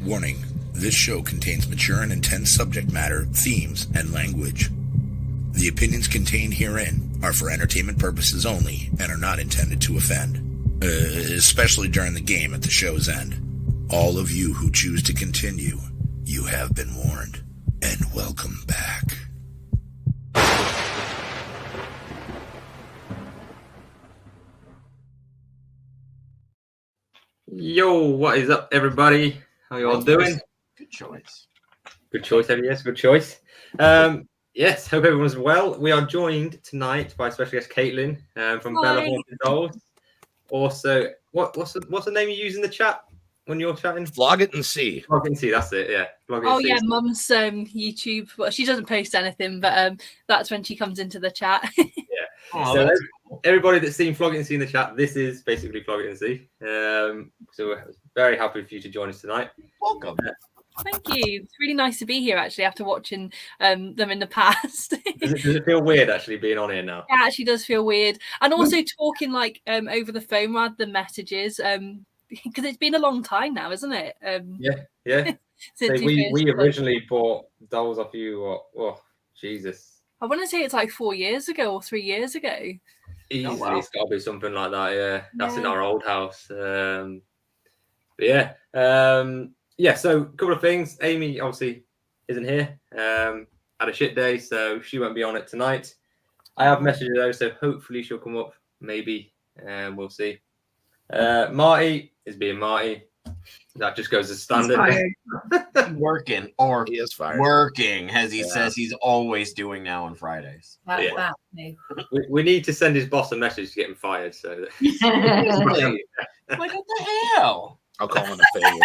Warning, this show contains mature and intense subject matter, themes, and language. The opinions contained herein are for entertainment purposes only and are not intended to offend, especially during the game at the show's end. All of you who choose to continue, you have been warned, and welcome back. Yo, what is up, everybody? How you all doing? Good choice. Good choice, yes, good choice. Yes, hope everyone's well. We are joined tonight by special guest Caitlyn from Paranormal Haunted Dolls. Also, what's the name you use in the chat when you're chatting? Vlog it and see. Vlog it and see, that's it, yeah. Yeah, Mum's YouTube. Well, she doesn't post anything, but that's when she comes into the chat. Yeah. So everybody that's seen Vlog it and see in the chat, this is basically Vlog it and see. So we're very happy for you to join us tonight. Welcome. Thank you. It's really nice to be here, actually, after watching them in the past. Does it feel weird actually being on here now? Yeah, it actually does feel weird. And also talking like over the phone rather than messages, because it's been a long time now, isn't it? Yeah. Since we originally bought dolls off you, Jesus. I want to say it's like 4 year ago or 3 years ago. Easily, It's got to be something like that. Yeah, that's in our old house. So a couple of things. Amy obviously isn't here. Had a shit day, so she won't be on it tonight. I have messaged her though, so hopefully she'll come up. Maybe, we'll see. Marty is being Marty. That just goes as standard. Working, or He is fired. working, as he says he's always doing now on Fridays. That's me. We need to send his boss a message to get him fired. So Like, what the hell? I'll call him a failure.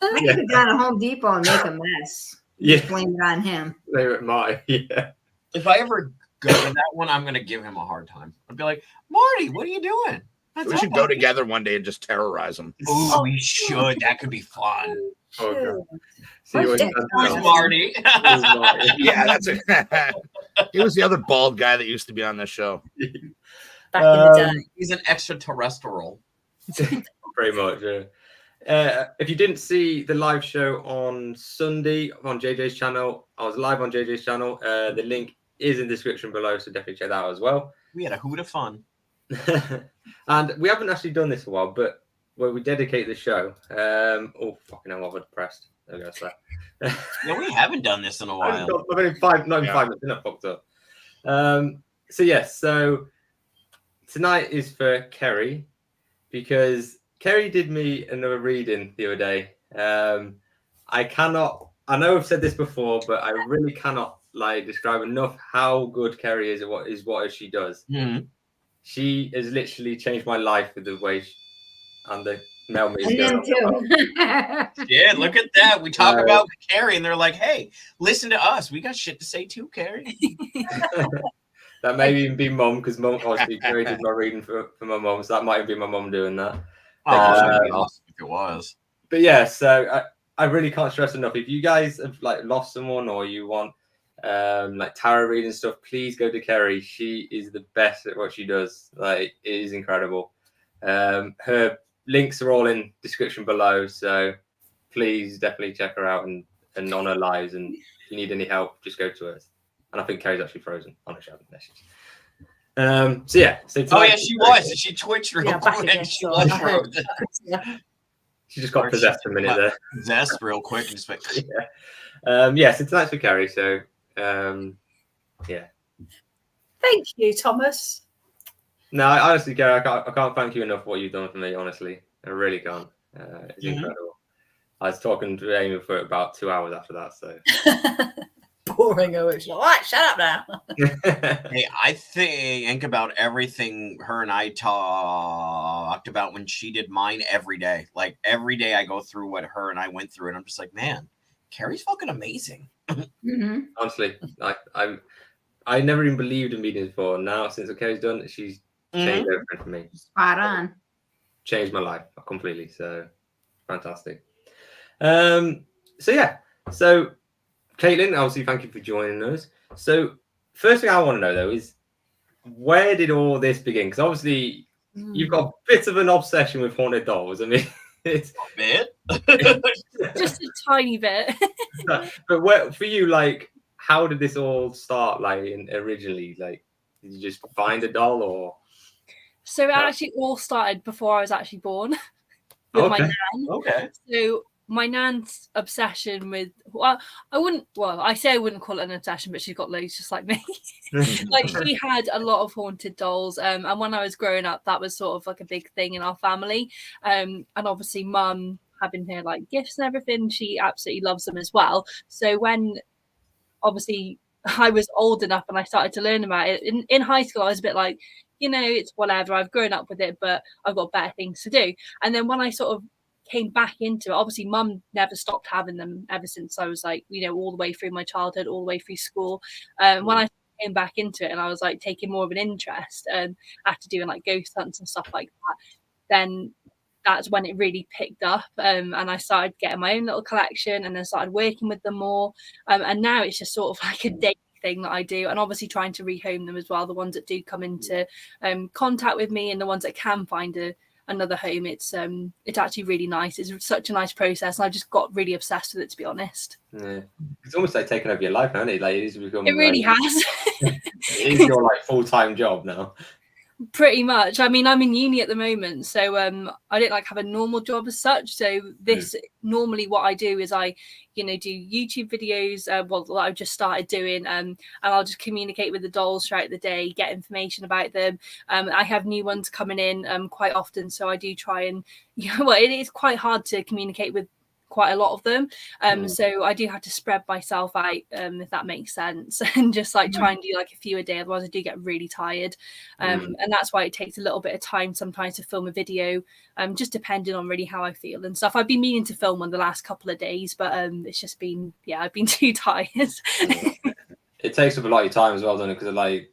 I could go down to Home Depot and make a mess. yeah, Blame it on him. they were at Marty. Yeah. If I ever go to that one, I'm gonna give him a hard time. I'd be like, Marty, what are you doing? We should go together one day and just terrorize him. Oh, we should. That could be fun. Oh, God. See What's what he it? does now. Marty. Who's Marty? Yeah, that's it. He was the other bald guy that used to be on this show. Back in the day. He's an extraterrestrial. Pretty much. If you didn't see the live show on Sunday on JJ's channel, I was live on JJ's channel. The link is in the description below, so definitely check that out as well. We had a hoot of fun. And we haven't actually done this for a while, but where we dedicate the show. Oh, fucking hell, I'm depressed. There we go. So. Yeah, we haven't done this in a while. I've only 5 minutes, and I fucked up. So tonight is for Kerry, because Kerry did me another reading the other day. I know I've said this before, but I really cannot describe enough how good Kerry is at what she does. Mm-hmm. She has literally changed my life with the way and the mail me. And them too. Yeah, look at that. We talk about Carrie, and they're like, "Hey, listen to us. We got shit to say too, Carrie." That may even be mum, because mum obviously Kerry did my reading for my mum, so that might be my mum doing that. Awesome if it was. But yeah, so I really can't stress enough. If you guys have lost someone, or you want tarot reading stuff, please go to Kerry. She is the best at what she does. It is incredible. Her links are all in description below, so please definitely check her out and on her lives. And if you need any help, just go to her. And I think Kerry's actually frozen on a shout message. So she was. She twitched real quick. She was frozen. She just got possessed a minute there. Possessed real quick and just went. Yes, it's nice for Kerry. So, yeah. Thank you, Thomas. No, honestly, Kerry, I can't thank you enough for what you've done for me. Honestly, I really can't. It's incredible. I was talking to Amy for about 2 hours after that. So Boring. All right, shut up now. Hey, I think about everything her and I talked about when she did mine every day. Like every day I go through what her and I went through, and I'm just like, man, Carrie's fucking amazing. Honestly, I never even believed in meetings before. Now, since Kerry's done it, she's changed everything for me. Spot on. Changed my life completely. So fantastic. So yeah. So Caitlyn, obviously, thank you for joining us. So first thing I want to know though is where did all this begin? Because obviously you've got a bit of an obsession with haunted dolls. I mean, it's A bit. Just a tiny bit. but where for you, like, how did this all start? Like, originally, like, did you just find a doll, or? So it actually all started before I was actually born with my nan. Okay. So my nan's obsession with, I say I wouldn't call it an obsession, but she's got loads just like me. Like she had a lot of haunted dolls. And when I was growing up, that was sort of like a big thing in our family. And obviously mum having her like gifts and everything, she absolutely loves them as well. So when obviously I was old enough and I started to learn about it in high school, I was a bit like, it's whatever, I've grown up with it, but I've got better things to do. And then when I sort of came back into it, obviously mum never stopped having them ever since I was like, all the way through my childhood, all the way through school. When I came back into it and I was like taking more of an interest after doing like ghost hunts and stuff like that, then that's when it really picked up, and I started getting my own little collection and then started working with them more, and now it's just sort of like a daily thing that I do, and obviously trying to rehome them as well, the ones that do come into contact with me and the ones that can find another home. It's actually really nice. It's such a nice process, and I just got really obsessed with it, to be honest. Yeah. It's almost like taking over your life, isn't it? Like it really has. It is your like full-time job now. Pretty much. I mean, I'm in uni at the moment, so I don't like have a normal job as such. So this normally what I do is I, do YouTube videos. That I've just started doing, and I'll just communicate with the dolls throughout the day, get information about them. I have new ones coming in quite often, so I do try and it is quite hard to communicate with quite a lot of them, so I do have to spread myself out, if that makes sense, and just like try and do like a few a day, otherwise I do get really tired, and that's why it takes a little bit of time sometimes to film a video, just depending on really how I feel and stuff. I've been meaning to film one the last couple of days, but it's just been I've been too tired. It takes up a lot of your time as well, doesn't it? Because like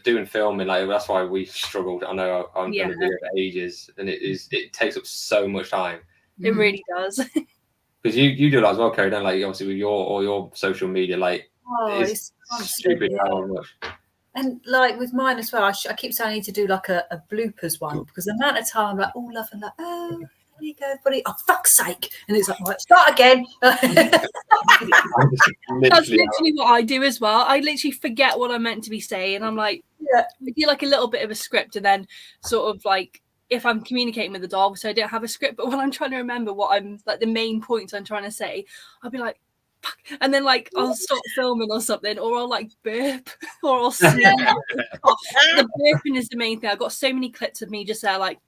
doing filming, like that's why we struggled. I know I'm going to do it for ages, and it takes up so much time. It really does. Because you do a lot as well, Kerry, don't like obviously with your social media, like it's stupid how much. And like with mine as well, I keep saying I need to do like a bloopers one, because the amount of time I'm like, love, and like, there you go, buddy. Oh, fuck's sake. And it's like, right, start again. That's literally what I do as well. I literally forget what I'm meant to be saying. I'm like, I do like a little bit of a script, and then sort of like, if I'm communicating with the doll, so I don't have a script, but when I'm trying to remember what I'm like the main points I'm trying to say, I'll be like, fuck, and then like I'll stop filming or something, or I'll like burp, or I'll sneeze. The burping is the main thing. I've got so many clips of me just there like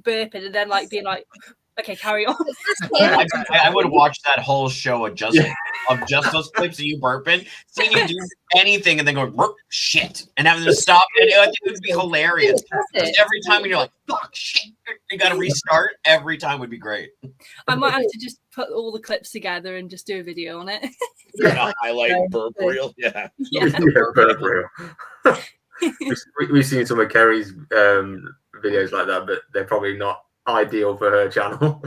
burping and then like being like, okay, carry on. I would watch that whole show of just those clips of you burping, seeing you do anything and then going, shit, and having to stop. And I think it would be hilarious. Every time when you're like, fuck, shit, you got to restart. Every time would be great. I might have to just put all the clips together and just do a video on it. A highlight burp reel. Yeah. Burp reel. We've seen some of Kerry's videos like that, but they're probably not ideal for her channel.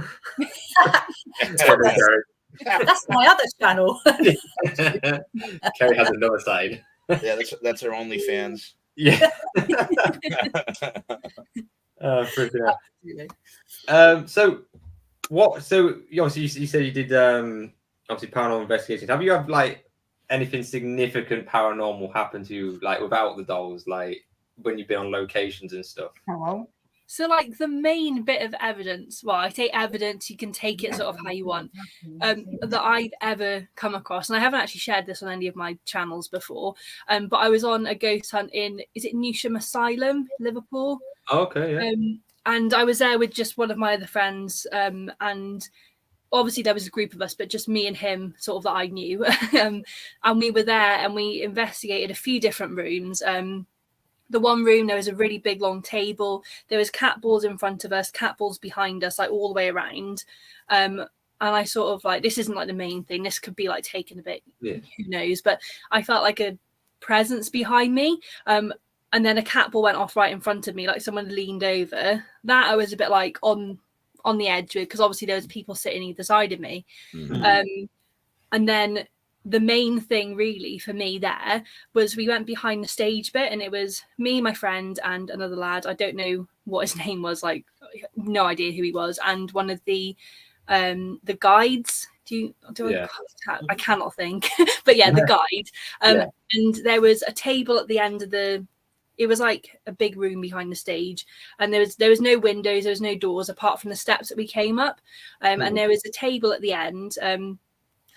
That's my other channel. Kerry has another side. Yeah, that's her OnlyFans. Yeah. So obviously you said you did obviously paranormal investigations. Have you had like anything significant paranormal happen to you, like without the dolls, like when you've been on locations and stuff? Hello. So, like, the main bit of evidence, well, I say evidence, you can take it sort of how you want, that I've ever come across, and I haven't actually shared this on any of my channels before, but I was on a ghost hunt in, is it Newsham Asylum, Liverpool? Okay, yeah. And I was there with just one of my other friends, and obviously there was a group of us, but just me and him sort of that I knew. And we were there and we investigated a few different rooms. The one room, there was a really big long table. There was cat balls in front of us, cat balls behind us, like all the way around. And I sort of like, this isn't like the main thing. This could be like taken a bit, who knows? But I felt like a presence behind me. And then a cat ball went off right in front of me, like someone leaned over. That I was a bit like on the edge with, because obviously there was people sitting either side of me. And then the main thing really for me there was we went behind the stage bit, and it was me, my friend, and another lad. I don't know what his name was, like no idea who he was, and one of the guides. I cannot think, but yeah, the guide. And there was a table at the end of it was like a big room behind the stage, and there was no windows, there was no doors apart from the steps that we came up, and there was a table at the end,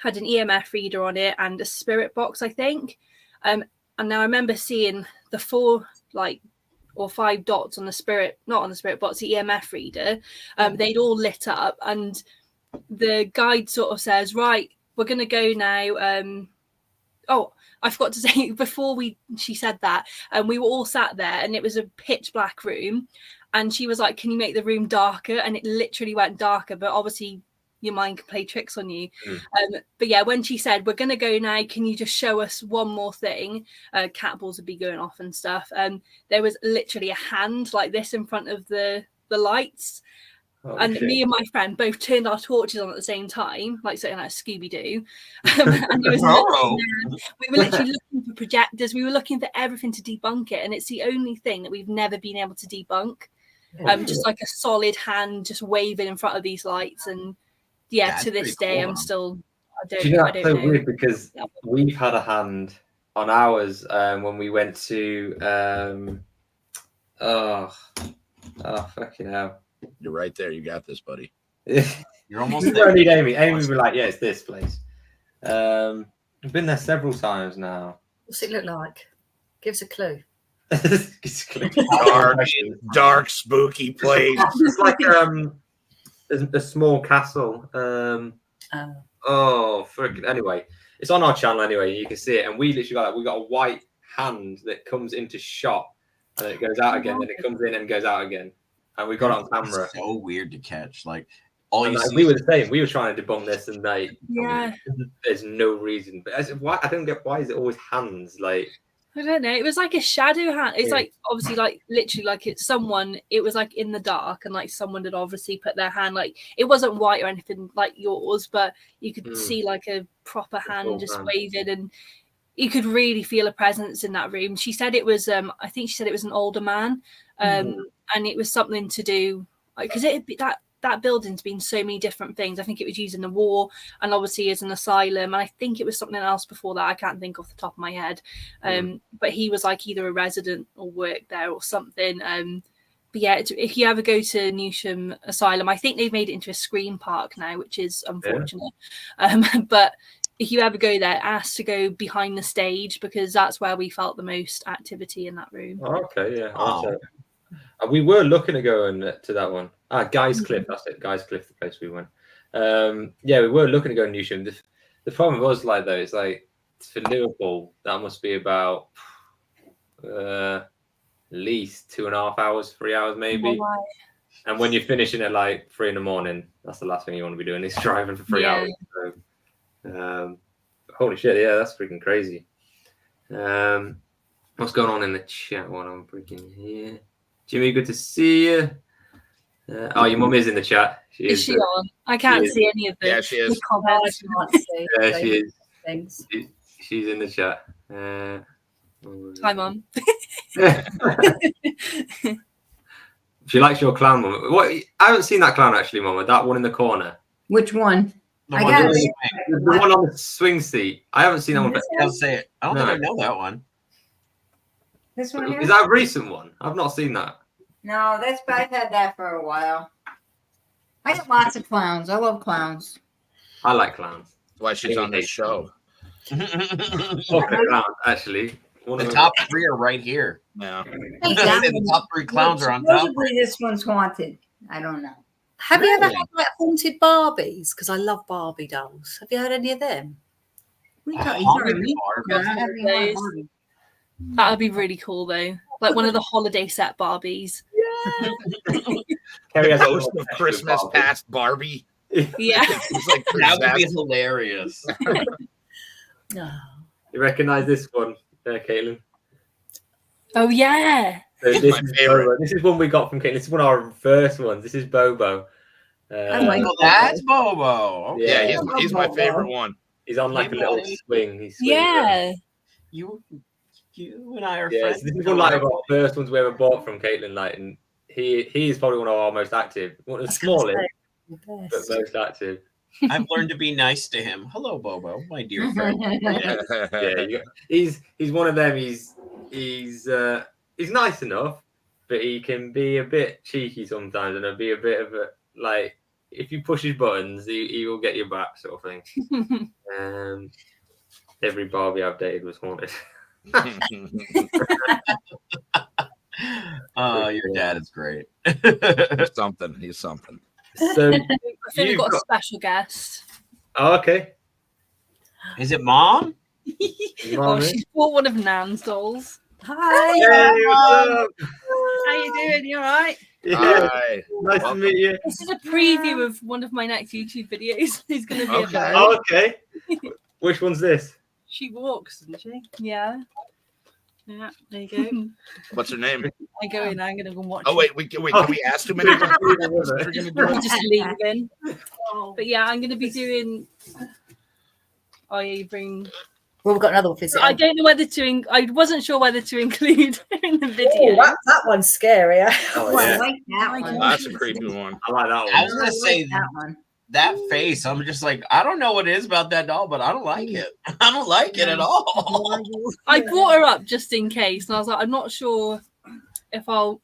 had an EMF reader on it and a spirit box, I think. And now I remember seeing the 4 or 5 dots on the spirit, not on the spirit box, the EMF reader. They'd all lit up, and the guide sort of says, right, we're gonna go now. Oh, I forgot to say before she said that, we were all sat there, and it was a pitch black room, and she was like, can you make the room darker? And it literally went darker, but obviously your mind can play tricks on you. But yeah, when she said, we're going to go now, can you just show us one more thing? Cat balls would be going off and stuff. There was literally a hand like this in front of the lights. And me and my friend both turned our torches on at the same time, like something like Scooby-Doo. And it was we were literally looking for projectors. We were looking for everything to debunk it. And it's the only thing that we've never been able to debunk. Just like a solid hand just waving in front of these lights. And yeah, to this day, cool. I'm still, I don't know. That's so weird, because we've had a hand on ours when we went to, fucking hell. You're right there. You got this, buddy. You're almost there. Don't need Amy. Amy would be like, yeah, it's this place. I've been there several times now. What's it look like? Give us a clue. dark, spooky place. It's like a small castle. Anyway, it's on our channel anyway. You can see it, and we literally got a white hand that comes into shot, and it goes out again, then it comes in and goes out again, and we got it on camera. It's so weird to catch. Like we were the same. We were trying to debunk this, and there's no reason. But I don't get why is it always hands like. I don't know. It was like a shadow hand. It's like obviously like literally like it's someone. It was like in the dark, and like someone had obviously put their hand. Like it wasn't white or anything like yours, but you could see like a proper hand just waving, and you could really feel a presence in that room. She said it was. I think she said it was an older man, and it was something to do because that building's been so many different things. I think it was used in the war, and obviously as an asylum, and I think it was something else before that. I can't think off the top of my head. But he was like either a resident or worked there or something. But yeah, if you ever go to Newsham Asylum, I think they've made it into a screen park now, which is unfortunate. But if you ever go there, ask to go behind the stage, because that's where we felt the most activity in that room. Okay, yeah. Oh. We were looking at going to that one. Guy's Cliff, that's it. Guy's Cliff, the place we went. Yeah, we were looking to go to Newsham. The problem was though, it's like for Liverpool, that must be about at least 2.5 hours, 3 hours maybe. Oh, wow. And when you're finishing at like 3 a.m, that's the last thing you want to be doing is driving for 3 hours. So, holy shit, yeah, that's freaking crazy. What's going on in the chat while I'm freaking here? Jimmy, good to see you. Your mum is in the chat. Is she on? I can't see any of them. Yeah, she is. Yeah, she is. Thanks. She's in the chat. Hi, Mum. She likes your clown, Mum. What? I haven't seen that clown actually, Mum. That one in the corner. Which one? The one on the swing seat. I haven't seen that one. I'll say it. I don't think I know that one. This one here? Is that a recent one? I've not seen that. No, I've had that for a while. I got lots of clowns. I love clowns. I like clowns. That's why she's on this show. Okay, clowns, actually. One The of top 3 are right here. Yeah. The top 3 clowns are on top. Supposedly this one's haunted. I don't know. Have you ever Really? had like haunted Barbies? Because I love Barbie dolls. Have you had any of them? We thought Haunted me. Barbie? No, I haven't had Barbie. That would be really cool though. Like one of the holiday set Barbies. Carrie has a Ghost little of Christmas Barbie. past Barbie. Yeah. It's like That would be possessed. hilarious. No. You recognize this one, Caitlyn? Oh yeah. So It's this my is favorite. Bobo. This is one we got from Caitlyn. This is one of our first ones. This is Bobo. I like Oh, that's Bobo. Okay. Yeah, Yeah. he's my favorite one. He's on like a Hey, little buddy. swing. He's swinging around. Yeah. You and I are Yeah, friends. so this is one like of our first ones we ever bought from Caitlyn. Like, and he is probably one of our most active. One of the smallest, but most active. I've learned to be nice to him. Hello, Bobo, my dear friend. Yeah, he's one of them. He's nice enough, but he can be a bit cheeky sometimes, and be a bit of a like. If you push his buttons, he will get your back, sort of thing. Every Barbie I've dated was haunted. Oh, your dad is great. He's something. He's something. So, I think we've you've got a got- special guest. oh, okay. Is it Mom? Oh, she's bought one of Nan's dolls. Hi. Hey, what's up? How you doing? You alright? Yeah, Hi. nice to meet you. This is a preview of one of my next YouTube videos. It's going to be Okay. about. Oh, okay. Which one's this? She walks, doesn't she? Yeah. Yeah, there you go. What's her name? I go in. I'm going to go and watch. Oh wait, can we ask too many questions? We're gonna do I'm it? just leaving. But yeah, I'm going to be doing. Oh yeah, you bring. Well, we've got another visit. I don't know whether to. I wasn't sure whether to include in the video. that one's scary. Oh, I yeah. like that Oh, one. That's a creepy one. I like that one. I was gonna I say like that one. that face. I'm just like, I don't know what it is about that doll, but I don't like it. I don't like it at all. I brought her up just in case, and I was like, I'm not sure if I'll,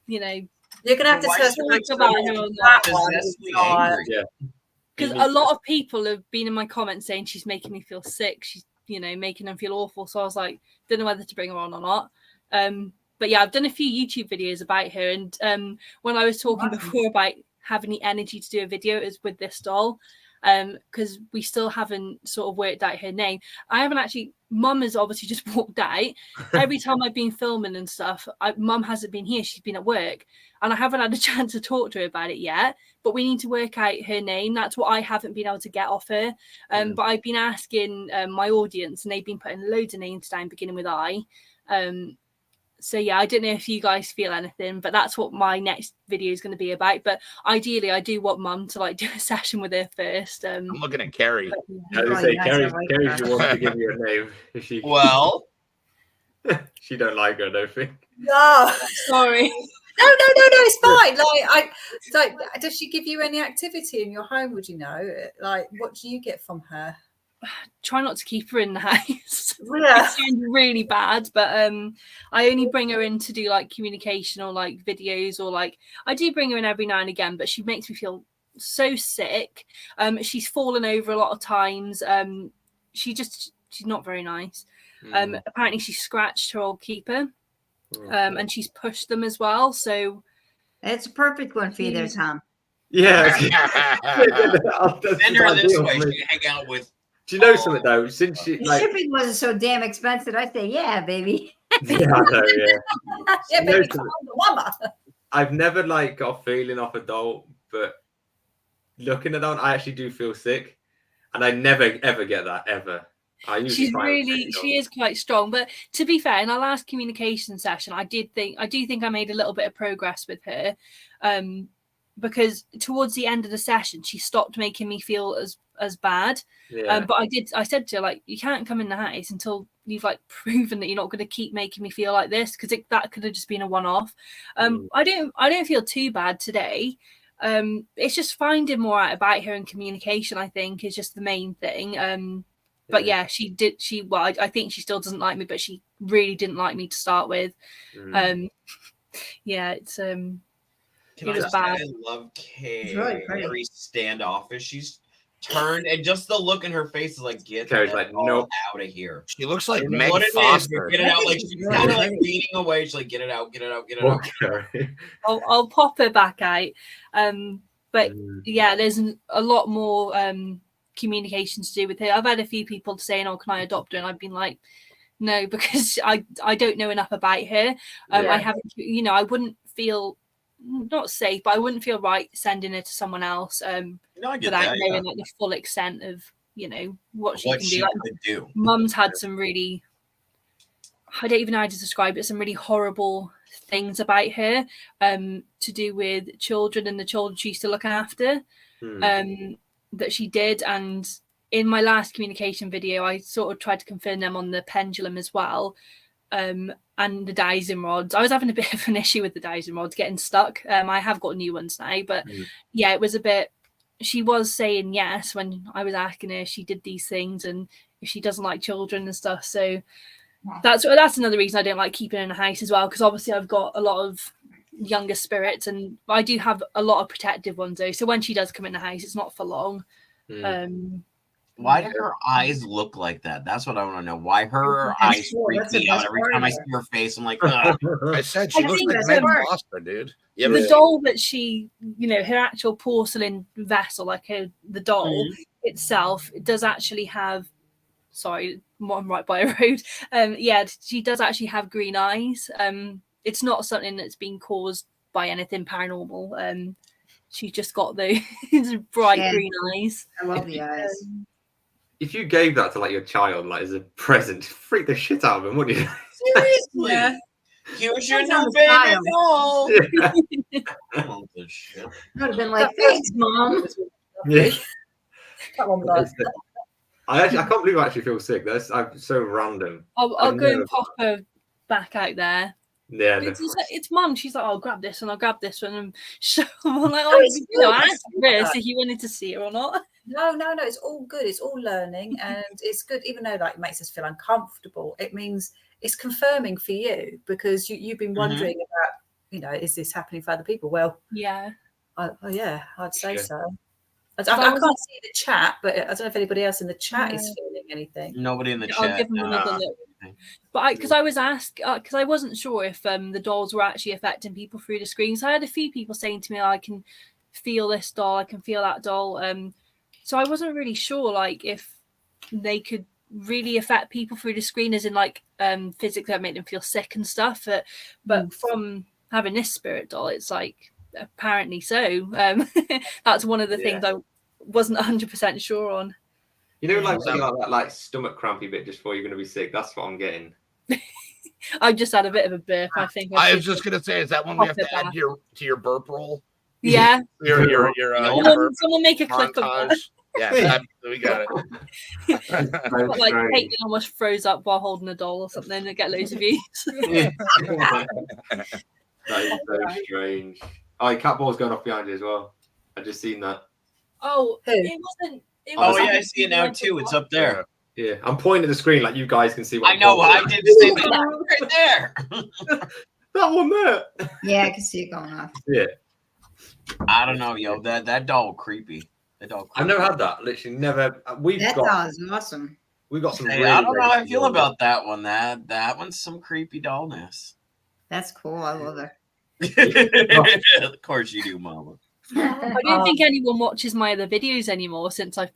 You're gonna have to Why tell is us it about about her on that one. Possessively Oh, angry. Yeah. because a lot of people have been in my comments saying she's making me feel sick. She's, making them feel awful. So I was like, don't know whether to bring her on or not. But yeah, I've done a few YouTube videos about her, and when I was talking before about having the energy to do a video, it was with this doll. Because we still haven't sort of worked out her name. I haven't actually. Mum has obviously just walked out. Every time I've been filming and stuff, Mum hasn't been here. She's been at work, and I haven't had a chance to talk to her about it yet. But we need to work out her name. That's what I haven't been able to get off her. But I've been asking my audience, and they've been putting loads of names down, beginning with I. So yeah, I don't know if you guys feel anything, but that's what my next video is going to be about. But ideally, I do want Mum to do a session with her first. I'm looking at Carrie. I was gonna say, Nice, I like Carrie's that. the one to give you a name. If she, Well, she don't like her, I don't think. No. Sorry. No, it's fine. Does she give you any activity in your home? Would you know? Like, what do you get from her? Try not to keep her in the house. Yeah. It sounds really bad, but I only bring her in to do communication or videos, or I do bring her in every now and again, but she makes me feel so sick. She's fallen over a lot of times. She's not very nice. Apparently she scratched her old keeper, and she's pushed them as well. So It's a perfect one for you there, Tom. Yeah. send her this way. She can hang out with. Do you know something though? Since she The shipping wasn't so damn expensive. I say, yeah, baby. yeah, I know, yeah. Yeah, No, baby, to- come on, the mama. I've never got a feeling off a doll, but looking at that one, I actually do feel sick, and I never ever get that ever. I usually she's try and really, take it she is quite strong. But to be fair, in our last communication session, I do think I made a little bit of progress with her, because towards the end of the session, she stopped making me feel as bad. Yeah. But I said to her, you can't come in the house until you've proven that you're not going to keep making me feel like this, because that could have just been a one-off. I don't feel too bad today. It's just finding more out about her, and communication, I think, is just the main thing. But yeah, I think she still doesn't like me, but she really didn't like me to start with. Yeah, it's Can it I was just say bad. I love Kay. It's really pretty. Very standoffish. She's turned, and just the look in her face is like, get Carrie's that like, all nope. out of here. She looks I like don't know Meg what it is, but Foster. get it out. Like She's she's really kind of like pretty. leaning away. She's like, get it out, get it out, get it Poor out. Carrie. I'll pop her back out. But Mm. yeah, there's a lot more communication to do with her. I've had a few people saying, "Oh, can I adopt her?" And I've been like, "No," because I don't know enough about her. I Yeah. haven't, I wouldn't feel not safe, but I wouldn't feel right sending her to someone else No, I get without that. knowing Yeah. like the full extent of what she What can she do. Like, could do. Mum's had some really, I don't even know how to describe it, some really horrible things about her to do with children and the children she used to look after that she did. And in my last communication video, I sort of tried to confirm them on the pendulum as well. And the dowsing rods. I was having a bit of an issue with the dowsing rods getting stuck. I have got new ones now, but yeah, it was a bit. She was saying yes when I was asking her. She did these things, and if she doesn't like children and stuff, so that's another reason I don't like keeping her in a house as well. Because obviously I've got a lot of younger spirits, and I do have a lot of protective ones though. So when she does come in the house, it's not for long. Why do her eyes look like that? That's what I want to know. Why her eyes freak me out every time I see her face? I'm like, ugh. I said she I looks think like that's Meg worse. Foster, dude. Yeah, The but doll that she, her actual porcelain vessel, like the doll itself, it does actually have. Sorry, I'm right by a road. Yeah, she does actually have green eyes. It's not something that's been caused by anything paranormal. She's just got those bright green eyes. I love the eyes. if you gave that to like your child, like as a present, freak the shit out of him, wouldn't you? Seriously. Yeah. Here's your Depends on new the baby style. doll. Yeah. Oh, the shit. I would have been like, thanks, Mom. Yeah. That one was I can't believe I actually feel sick. That's so random. I'll I've go never- and pop her back out there. Yeah, no. It's Mum. She's like, I'll grab this one. I'll grab this one. And I'm like, oh, I asked first if you wanted to see it or not. No. It's all good. It's all learning, and it's good. Even though like it makes us feel uncomfortable, it means it's confirming for you because you've been wondering about, is this happening for other people? Well, Yeah. yeah, I'd say Yeah. so. I can't see the chat, but I don't know if anybody else in the chat is feeling anything. Nobody in the I'll chat. give them another look. But because I was asked, because I wasn't sure if the dolls were actually affecting people through the screen. So I had a few people saying to me, I can feel this doll, I can feel that doll. So I wasn't really sure, like, if they could really affect people through the screen, as in, like, physically make them feel sick and stuff. But from having this spirit doll, it's like, apparently so. That's one of the things I wasn't 100% sure on. You know, like when you got that like stomach crampy bit just before you're going to be sick. That's what I'm getting. I just had a bit of a burp. I think. I was just gonna say, is that one we have to add to your burp roll? Yeah. Your burp Someone make a clip of that. montage? Yeah, we got it. That's Like strange. Caitlyn almost froze up while holding a doll or something to get loads of views. That is so strange. Oh, cat ball's going off behind you as well. I just seen that. Oh, Who? it wasn't. It Oh wasn't yeah, I see it now too. It's up there. Yeah, I'm pointing at the screen like you guys can see what I know. I did the same thing right there. that one there. Yeah, I can see it going off. Yeah, I don't know, yo. That doll creepy. That doll. I've never had that. Literally never. We've That got doll is awesome. some. Hey, really I don't know how I great feel dolls. about that one. That one's some creepy dollness. That's cool. I love her. Of course you do, Mama. I don't think anyone watches my other videos anymore since I've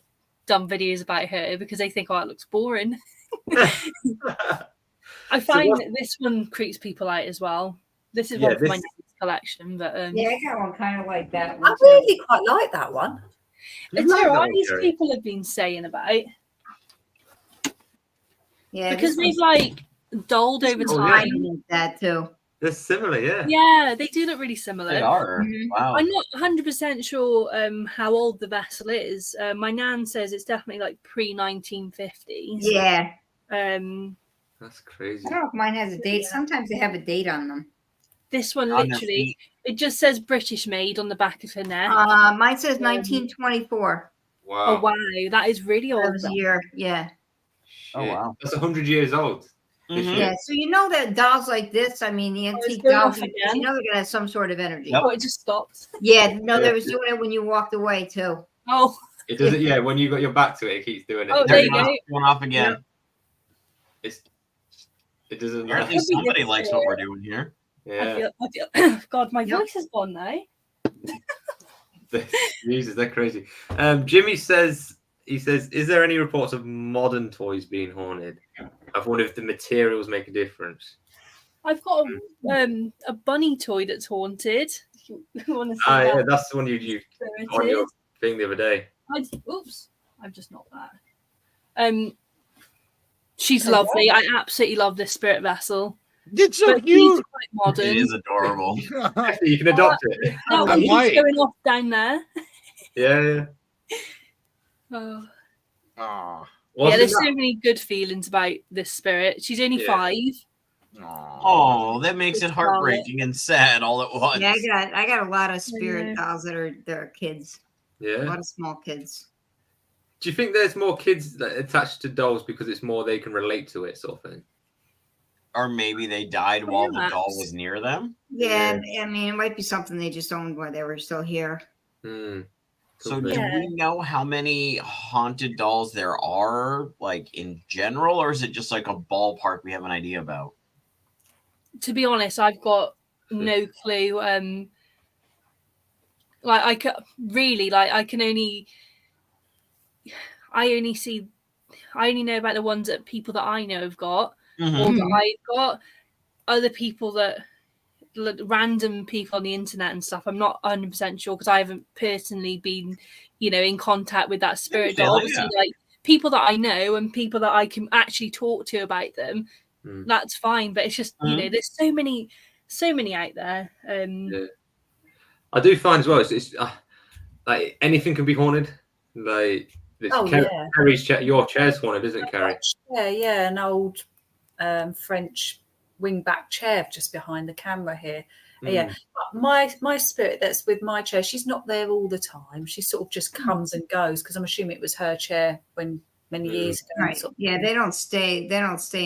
done videos about her because they think, it looks boring. I find that this one creeps people out as well. This is one from my next collection, but Yeah, I got one kind of like that. I One too. really quite like that one. it's alright. These people have been saying about Yeah, because this they've one's like dulled over Oh, time. like that too. They're similar, yeah. Yeah, they do look really similar. They are. Mhm. Wow. I'm not 100% sure how old the vessel is. My nan says it's definitely like pre-1950s. Yeah. That's crazy. I don't know if mine has a date. Sometimes they have a date on them. This one On their literally, feet. it just says British made on the back of her neck. Mine says 1924. Wow. Oh wow, that is really That old. was a year. Yeah. Oh, wow. That's 100 years old. Mhm. Yeah, so you know that dolls like this, I mean, the antique going dolls, off you again. know they're gonna have some sort of energy. Yep. Oh, it just stopped. Yeah, no, they was doing it when you walked away too. Oh, It does it. Yeah, when you got your back to it, it keeps doing it. Oh, There there you you go. go. Going off again. It doesn't. Apparently Could be somebody this likes spirit. what we're doing here. Yeah, I feel God, my Yep. voice is gone now. the users, they're crazy. Jimmy says, is there any reports of modern toys being haunted? I've wondered if the materials make a difference. I've got a bunny toy that's haunted. If you want to see Ah, yeah, that. that's the one you on your thing the other day. Oops, I've just knocked that. She's lovely. I absolutely love this spirit vessel. It's so But she's cute. quite modern. It is adorable. You can adopt it. That I one's might. going off down there. Yeah. Oh. Aw. Yeah, there's Wasn't so many good feelings about this spirit. She's only Yeah. 5. Aw. Oh, that makes it heartbreaking and sad all at once. Yeah, I got a lot of spirit dolls that are kids. A Yeah. lot of small kids. Do you think there's more kids that attached to dolls because it's more they can relate to it, sort of thing? Or maybe they died while the doll Perhaps. was near them. Yeah, I mean, it might be something they just owned while they were still here. Hmm. So Could be. do Yeah. we know how many haunted dolls there are, like in general, or is it just like a ballpark we have an idea about? To be honest, I've got no clue. I only know about the ones that people that I know have got, Mhm. or that I've got. Other people that random people on the internet and stuff, I'm not 100% sure because I haven't personally been, in contact with that spirit doll. Obviously, like people that I know and people that I can actually talk to about them, that's fine. But it's just there's so many out there. Yeah. I do find as well. It's like anything can be haunted. Like Carrie's chair, your chair's haunted, isn't it, Carrie? Yeah, an old French wingback chair just behind the camera here. Yeah, but my spirit that's with my chair, she's not there all the time. She sort of just comes and goes because I'm assuming it was her chair when many years ago. Right. Yeah, they don't stay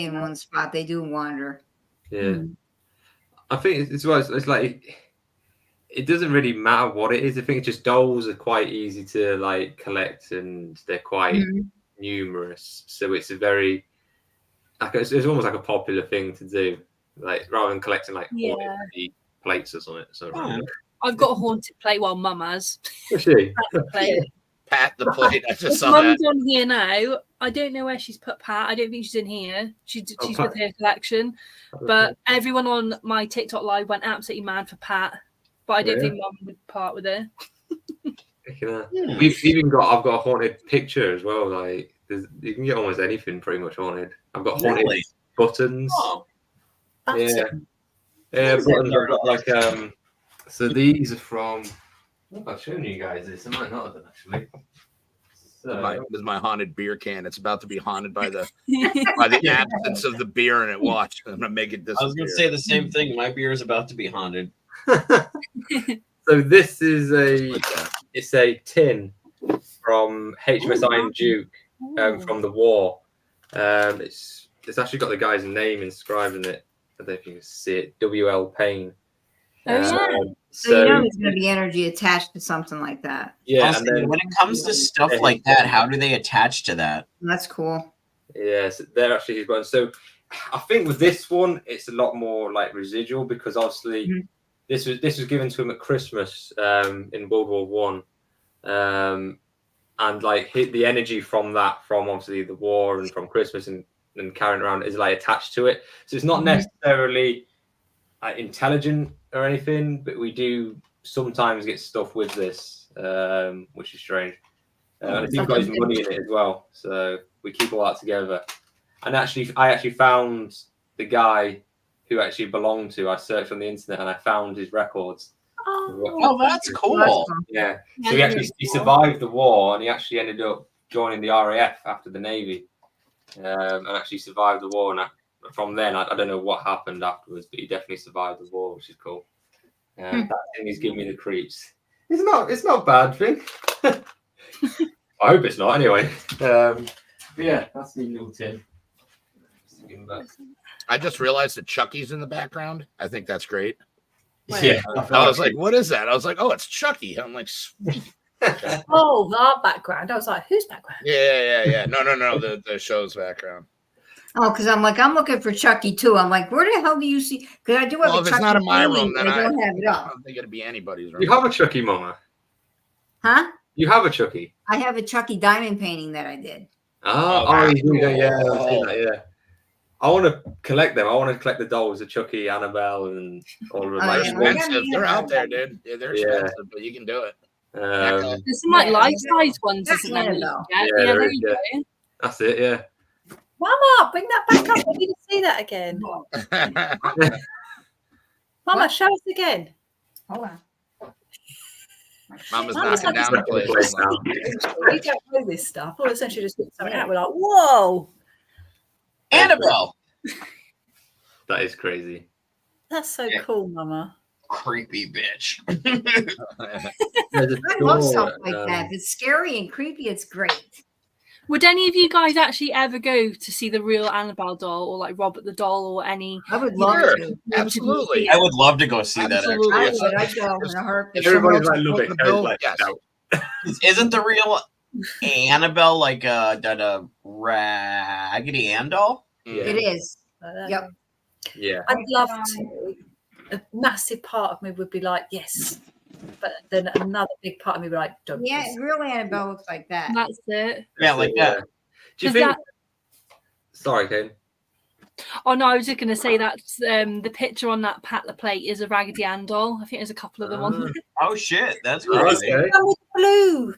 in one spot. They do wander. Yeah. I think it's like it doesn't really matter what it is. I think it's just dolls are quite easy to like collect and they're quite numerous. So it's a very it's almost like a popular thing to do. Like rather than collecting like haunted plates or something. So I've got a haunted plate. Well, Mum has. Is she? Pat the plate. I just saw Mum's that. on here now. I don't know where she's put Pat. I don't think she's in here. She's with her collection. But everyone on my TikTok live went absolutely mad for Pat. But I don't think Mum would part with her. I've got a haunted picture as well. Like you can get almost anything pretty much haunted. I've got haunted buttons. Oh. Yeah, buttons. I've got like so these are from. I've shown you guys this. I might not have done actually. So, This is my haunted beer can. It's about to be haunted by the absence of the beer in it. Watch, I'm gonna make it disappear. I was gonna say the same thing. My beer is about to be haunted. So this is it's a tin from HMS Iron Duke from the war. It's actually got the guy's name inscribed in it. I don't know if you can see it. W.L. Payne. So you know there's going to be energy attached to something like that. Yeah, and then when it comes to stuff like that, how do they attach to that? That's cool. Yes, they're actually his ones. So I think with this one, it's a lot more like residual because obviously this was given to him at Christmas in World War One, and like the energy from obviously the war and from Christmas and carrying around is like attached to it. So it's not necessarily intelligent or anything, but we do sometimes get stuff with this, which is strange. And he's got his money in it as well, so we keep all that together. And I actually found the guy who actually belonged to. I searched on the internet and I found his records. Oh, that's cool. Yeah. So he survived the war and he actually ended up joining the RAF after the Navy, and actually survived the war. And from then, I don't know what happened afterwards, but he definitely survived the war, which is cool. That thing is giving me the creeps. It's not a bad thing. I hope it's not anyway. But yeah, that's the little tin. talking, but I just realized that Chucky's in the background. I think that's great. yeah, I was like, what is that? I was like, oh, it's Chucky. I'm like, sweet. Oh, our background. I was like, whose background? Yeah. No. The show's background. Oh, because I'm looking for Chucky too. I'm like, where the hell do you see? Because I do have Well, a if Chucky it's not in my painting, room, then but I I don't have it up. don't think it'd be anybody's room. you have a Chucky, Mama. Huh? You have a Chucky. I have a Chucky diamond painting that I did. You do, yeah. I've seen that, yeah. I want to collect them. I want to collect the dolls of Chucky, Annabelle, and all of them. Oh, They're yeah. expensive. They're out there, dude. Yeah, they're expensive, but you can do it. There's some like Yeah, life-size ones, that's isn't there? Annabelle. Yeah, there there is, you yeah. go. That's it, yeah. Mama, bring that back up. I need to see that again. Mama, show us again. Hold on. Mama's Mama's knocking down the place. place now. We don't know this stuff. All of a sudden, she just put something out. We're like, whoa, Annabelle. That is crazy. that's so Yeah. cool, Mama. Creepy bitch. There's a I love door, stuff like that. If it's scary and creepy, it's great. Would any of you guys actually ever go to see the real Annabelle doll or like Robert the doll or any? I would love Sure. to. Absolutely. I would love to go see that. Absolutely. I It's would. a- I'd go in a heartbeat. Everybody's someone like, else love open it. the bill? Like, Yes. no. Isn't the real Annabelle like a Raggedy Ann doll? Yeah. It is. Yep. Yeah. I'd love to. A massive part of me would be like, yes. But then another big part of me would be like, don't. Yeah, please. real Annabelle looks like that. That's it. Yeah, like that. Do you Does think? Sorry, Kane. Oh no, I was just going to say that the picture on that Pat the plate is a Raggedy Ann doll. I think there's a couple of them on there. Oh shit, that's Oh, crazy. okay.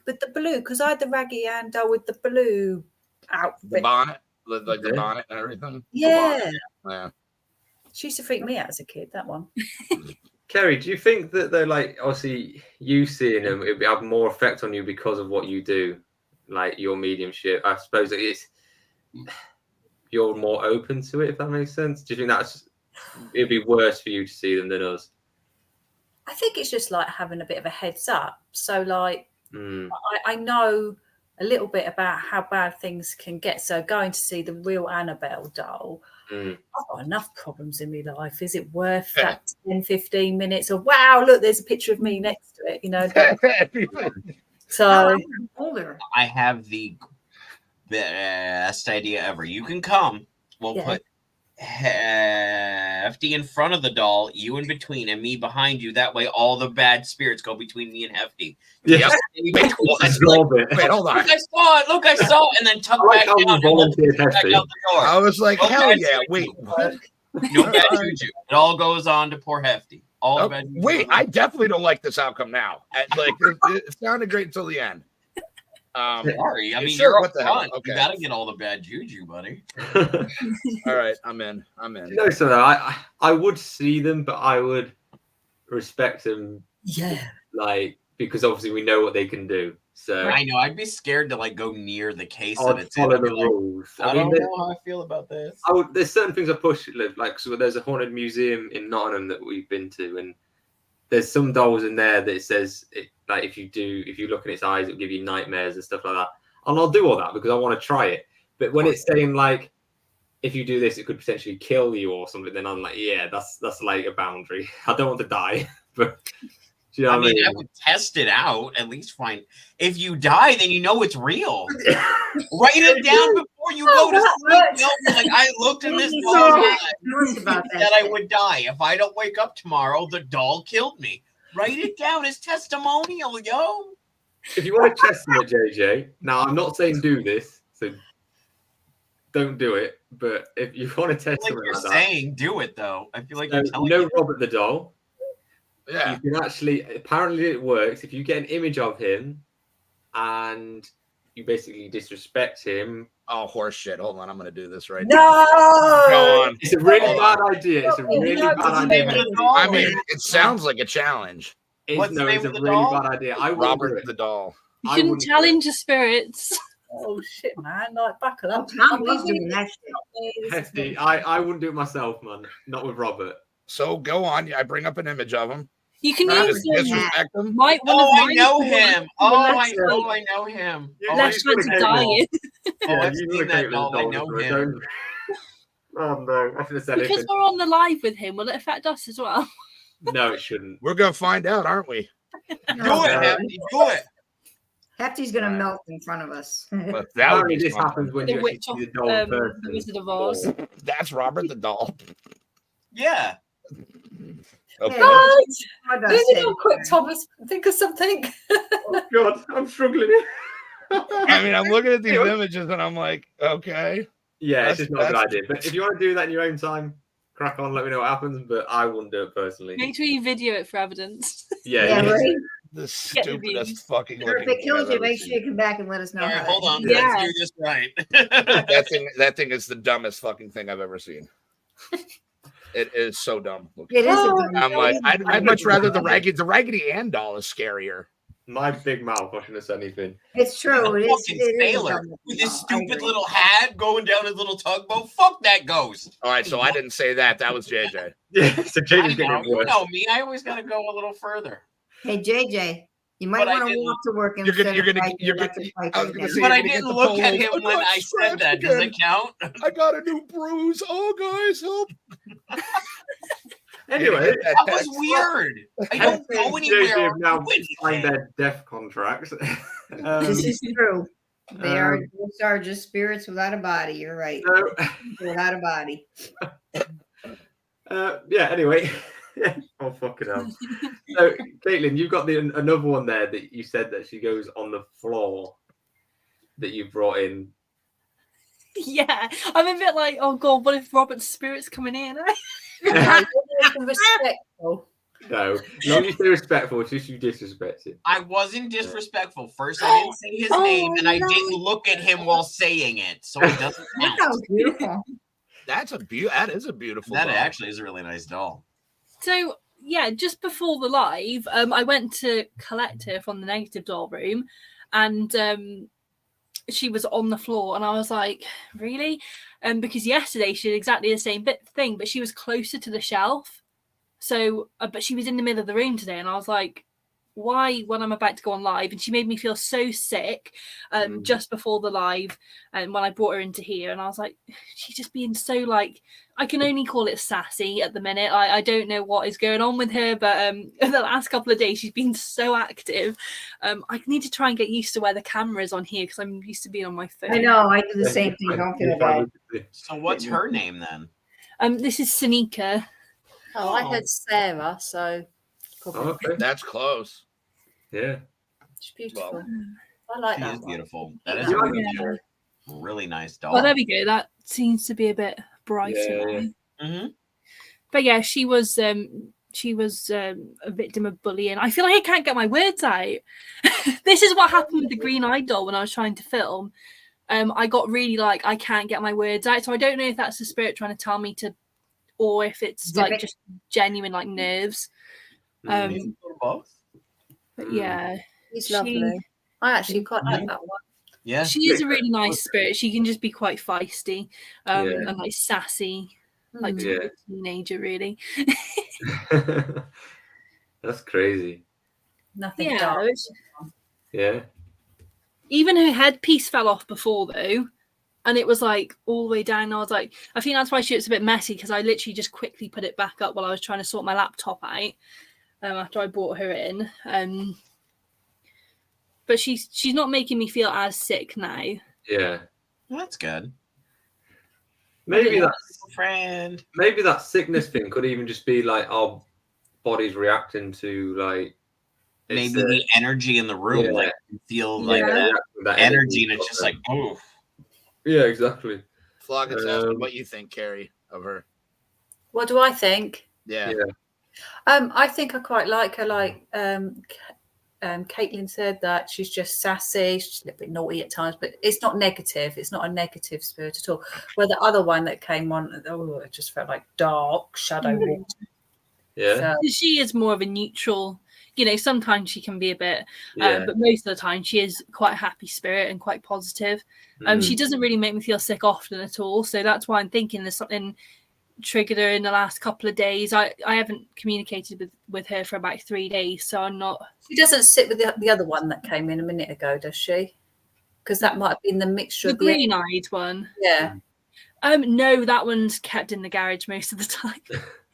With the blue, because I had the Raggy Ann doll with the blue The outfit. bonnet, like the Yeah. bonnet and everything. Yeah, Yeah. she used to freak me out as a kid. That one. Kerry, do you think that they're like obviously you seeing them, it would have more effect on you because of what you do, like your mediumship? I suppose it's you're more open to it, if that makes sense. Do you think it'd be worse for you to see them than us? I think it's just like having a bit of a heads up. So like Mm. I know a little bit about how bad things can get. So going to see the real Annabelle doll, Mm. I've got enough problems in my life. Is it worth that 10, 15 minutes of, wow, look, there's a picture of me next to it, you know? So I'm older. I have the best idea ever. You can come. We'll Yeah. put Hefty in front of the doll, you in between, and me behind you. That way, all the bad spirits go between me and Hefty. Yeah. Just Wait, like, Wait, hold on. look, I saw it. Look, I saw it. And then tuck I like back how you down and volunteered back Hefty. out the door. I was like, Okay. hell yeah. Wait, what? No bad juju. It all goes on to poor Hefty. All the Oh, bad juju. wait, I definitely don't like this outcome now. It sounded great until the end. Sorry. I mean, Sure, you're what up the hell? front. Okay. You got to get all the bad juju, buddy. All right, I'm in. You know, so I would see them, but I would respect them, yeah. like, because obviously we know what they can do. So I know. I'd be scared to like go near the case that I'd it's in. follow I'd be the like, rules. I don't know how I feel about this. There's certain things I push, like, so there's a haunted museum in Nottingham that we've been to, and there's some dolls in there that it says, like, if you look in its eyes, it'll give you nightmares and stuff like that. And I'll do all that because I want to try it. But when it's saying, like, if you do this, it could potentially kill you or something, then I'm like, yeah, that's like a boundary. I don't want to die, but do you know I what I mean, mean? I would test it out. At least find. If you die, then you know it's real. Write it down before you go to sleep. You know, like I looked in this doll's eye, Nervous about that. that I shit. would die if I don't wake up tomorrow. The doll killed me. Write it down as testimonial, yo. If you want to test me, JJ, now I'm not saying do this, so don't do it. But if you want to test Like something you're like that, saying, do it though. I feel like so you're you telling know me. Robert the doll. Yeah. You can actually, apparently it works. If you get an image of him and you basically disrespect him, Oh, horse shit. Hold on. I'm going to do this right No. now. Go on. it's a really Hold bad idea. It's a really No, bad What's the name idea. of the doll? I mean, it sounds like a challenge. What's the No, name it's a of the really doll? bad idea. I wouldn't do Robert it. the doll. You I shouldn't wouldn't do challenge your spirits. Oh shit, man! Like buckle up. Tom loves doing that shit. it. Hefty. I wouldn't do it myself, man. Not with Robert. So go on. I bring up an image of him. You can Not use disrespect him. one Oh, of I mine know is him. the Oh, I left know, side. I know him. Yeah, Oh, you Left just chance wanna of go more. dying. Oh, I've you seen wanna that take doll. those I dolls, know bro. him. Don't- Oh no, I should have said Because it. we're on the live with him, will it affect us as well? No, it shouldn't. We're gonna find out, aren't we? Do it, Hefty, do it. Hefty's gonna Right. melt in front of us. But that would Apparently, be this something. happens when The you actually witch see of the doll in the person. Wizard of Oz. That's Robert the doll. Yeah. Okay. Guys, Sawdust who's it head. all quick, Thomas? Think of something. Oh God, I'm struggling. I mean, I'm looking at these images and I'm like, okay. Yeah, it's That's- just not a good that's- idea. But if you want to do that in your own time, crack on. Let me know what happens. But I wouldn't do it personally. Make sure you video it for evidence. Yeah, Yeah, yeah. right. The Get the stupidest views. fucking Or if looking it thing kills I've you, ever make seen. sure you come back and let us know. All right, how hold that on. is. Yeah. Let's do this right. That thing is the dumbest fucking thing I've ever seen. It is so dumb. looking. It is. Oh, I'm like, I'd much rather the Raggedy Ann doll is scarier. My big mouth. I shouldn't have said anything. It's true. It is. Fucking It is sailor dumb. with his I stupid agree. little hat going down his little tugboat. Fuck that ghost. All right, so I didn't say that. That was JJ. Yeah, so I Jaden's know, getting you worse. know me. I always got to go a little further. Hey JJ, you might But I want to didn't- walk to work You're instead gonna- of fight the electric bike I was gonna again. say- But you're I gonna get didn't the look at polo. him I when got I said scratched that. Does again. it count? I got a new bruise. Oh, guys, help. Anyway, That was weird. I don't go JJ anywhere. have now with signed it. their death contracts. This is true. They are Um, ghosts are just spirits without a body. You're right. so, Without a body. yeah. Anyway. Oh fucking hell. So, Caitlin, you've got another one there that you said that she goes on the floor that you brought in. Yeah, I'm a bit like, oh God, what if Robert's spirit's coming in? Respectful. No, not you stay respectful, it's just you disrespect him. I wasn't disrespectful. First, I didn't say his name, and I didn't look at him while saying it, so it doesn't That count. was beautiful. That is a beautiful. That doll. actually is a really nice doll. So yeah, just before the live, I went to collect her from the negative doll room, and she was on the floor, and I was like, really? Because yesterday she did exactly the same thing, but she was closer to the shelf. So, but she was in the middle of the room today, and I was like, why, when I'm about to go on live? And she made me feel so sick just before the live, and when I brought her into here, and I was like, she's just being so like, I can only call it sassy at the minute. I don't know what is going on with her, but in the last couple of days she's been so active. I need to try and get used to where the camera is on here, because I'm used to being on my phone. I know. I do the same thing. Don't feel bad. So what's her name then? This is Sanika. Oh, I heard Sarah, so probably Okay. That's close. Yeah. she's beautiful. Well, I like She that is one. beautiful. That is Yeah. a really, really nice doll. Well, there we go. That seems to be a bit brighter. Yeah, yeah. now. Mm-hmm. But yeah, she was a victim of bullying. I feel like I can't get my words out. This is what happened with the green-eyed doll when I was trying to film. I got really like, I can't get my words out. So I don't know if that's the spirit trying to tell me to, or if it's like just genuine like nerves. Both. But yeah, He's She- lovely. I actually quite like that one. Yeah. she is a really nice spirit. She can just be quite feisty Yeah. and like sassy, like Mm. Yeah. a teenager really. That's crazy. Nothing Yeah, dark. it's- Yeah. even her headpiece fell off before though, and it was like all the way down. I was like, I think that's why she was a bit messy, because I literally just quickly put it back up while I was trying to sort my laptop out after I brought her in. But she's not making me feel as sick now. Yeah. That's good. Maybe Yeah. that sickness thing could even just be like our body's reacting to like Maybe the energy in the room, Yeah. like you feel like Yeah. that energy, and it's just like, oh, yeah, exactly. Flockets asking what you think, Carrie, of her. What do I think? Yeah. Yeah. I think I quite like her. Like Caitlyn said, that she's just sassy. She's a little bit naughty at times, but it's not negative. It's not a negative spirit at all. Where the other one that came on, oh, it just felt like dark shadow water. Yeah. So, She is more of a neutral. You know, sometimes she can be a bit, Yeah. but most of the time she is quite a happy spirit and quite positive. She doesn't really make me feel sick often at all. So that's why I'm thinking there's something triggered her in the last couple of days. I haven't communicated with her for about 3 days, so I'm not. she doesn't sit with the other one that came in a minute ago, does she? Because that might have been the mixture The of the green-eyed one. yeah. No, that one's kept in the garage most of the time.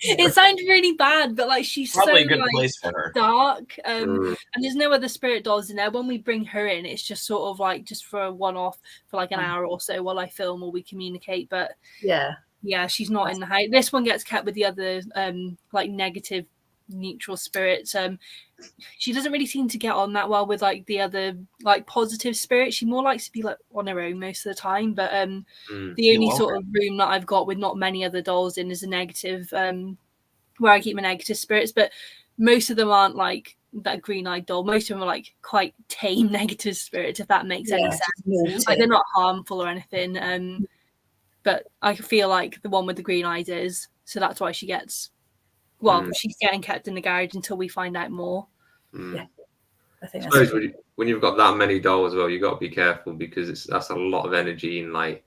It sounds really bad, but like she's Probably so a good like place for her. dark, and there's no other spirit dolls in there. When we bring her in, it's just sort of like just for a one-off for like an hour or so while I film or we communicate. But Yeah. she's not in the house. This one gets kept with the other like negative, neutral spirits. She doesn't really seem to get on that well with like the other like positive spirits. She more likes to be like on her own most of the time. But the only sort of room that I've got with not many other dolls in is a negative, where I keep my negative spirits. But most of them aren't like that green-eyed doll. Most of them are like quite tame negative spirits, if that makes any sense. Like they're not harmful or anything. But I feel like the one with the green eyes is, so that's why she gets. Well, she's getting kept in the garage until we find out more. Yeah, I think I suppose when you've got that many dolls, well, you got to be careful because that's a lot of energy in like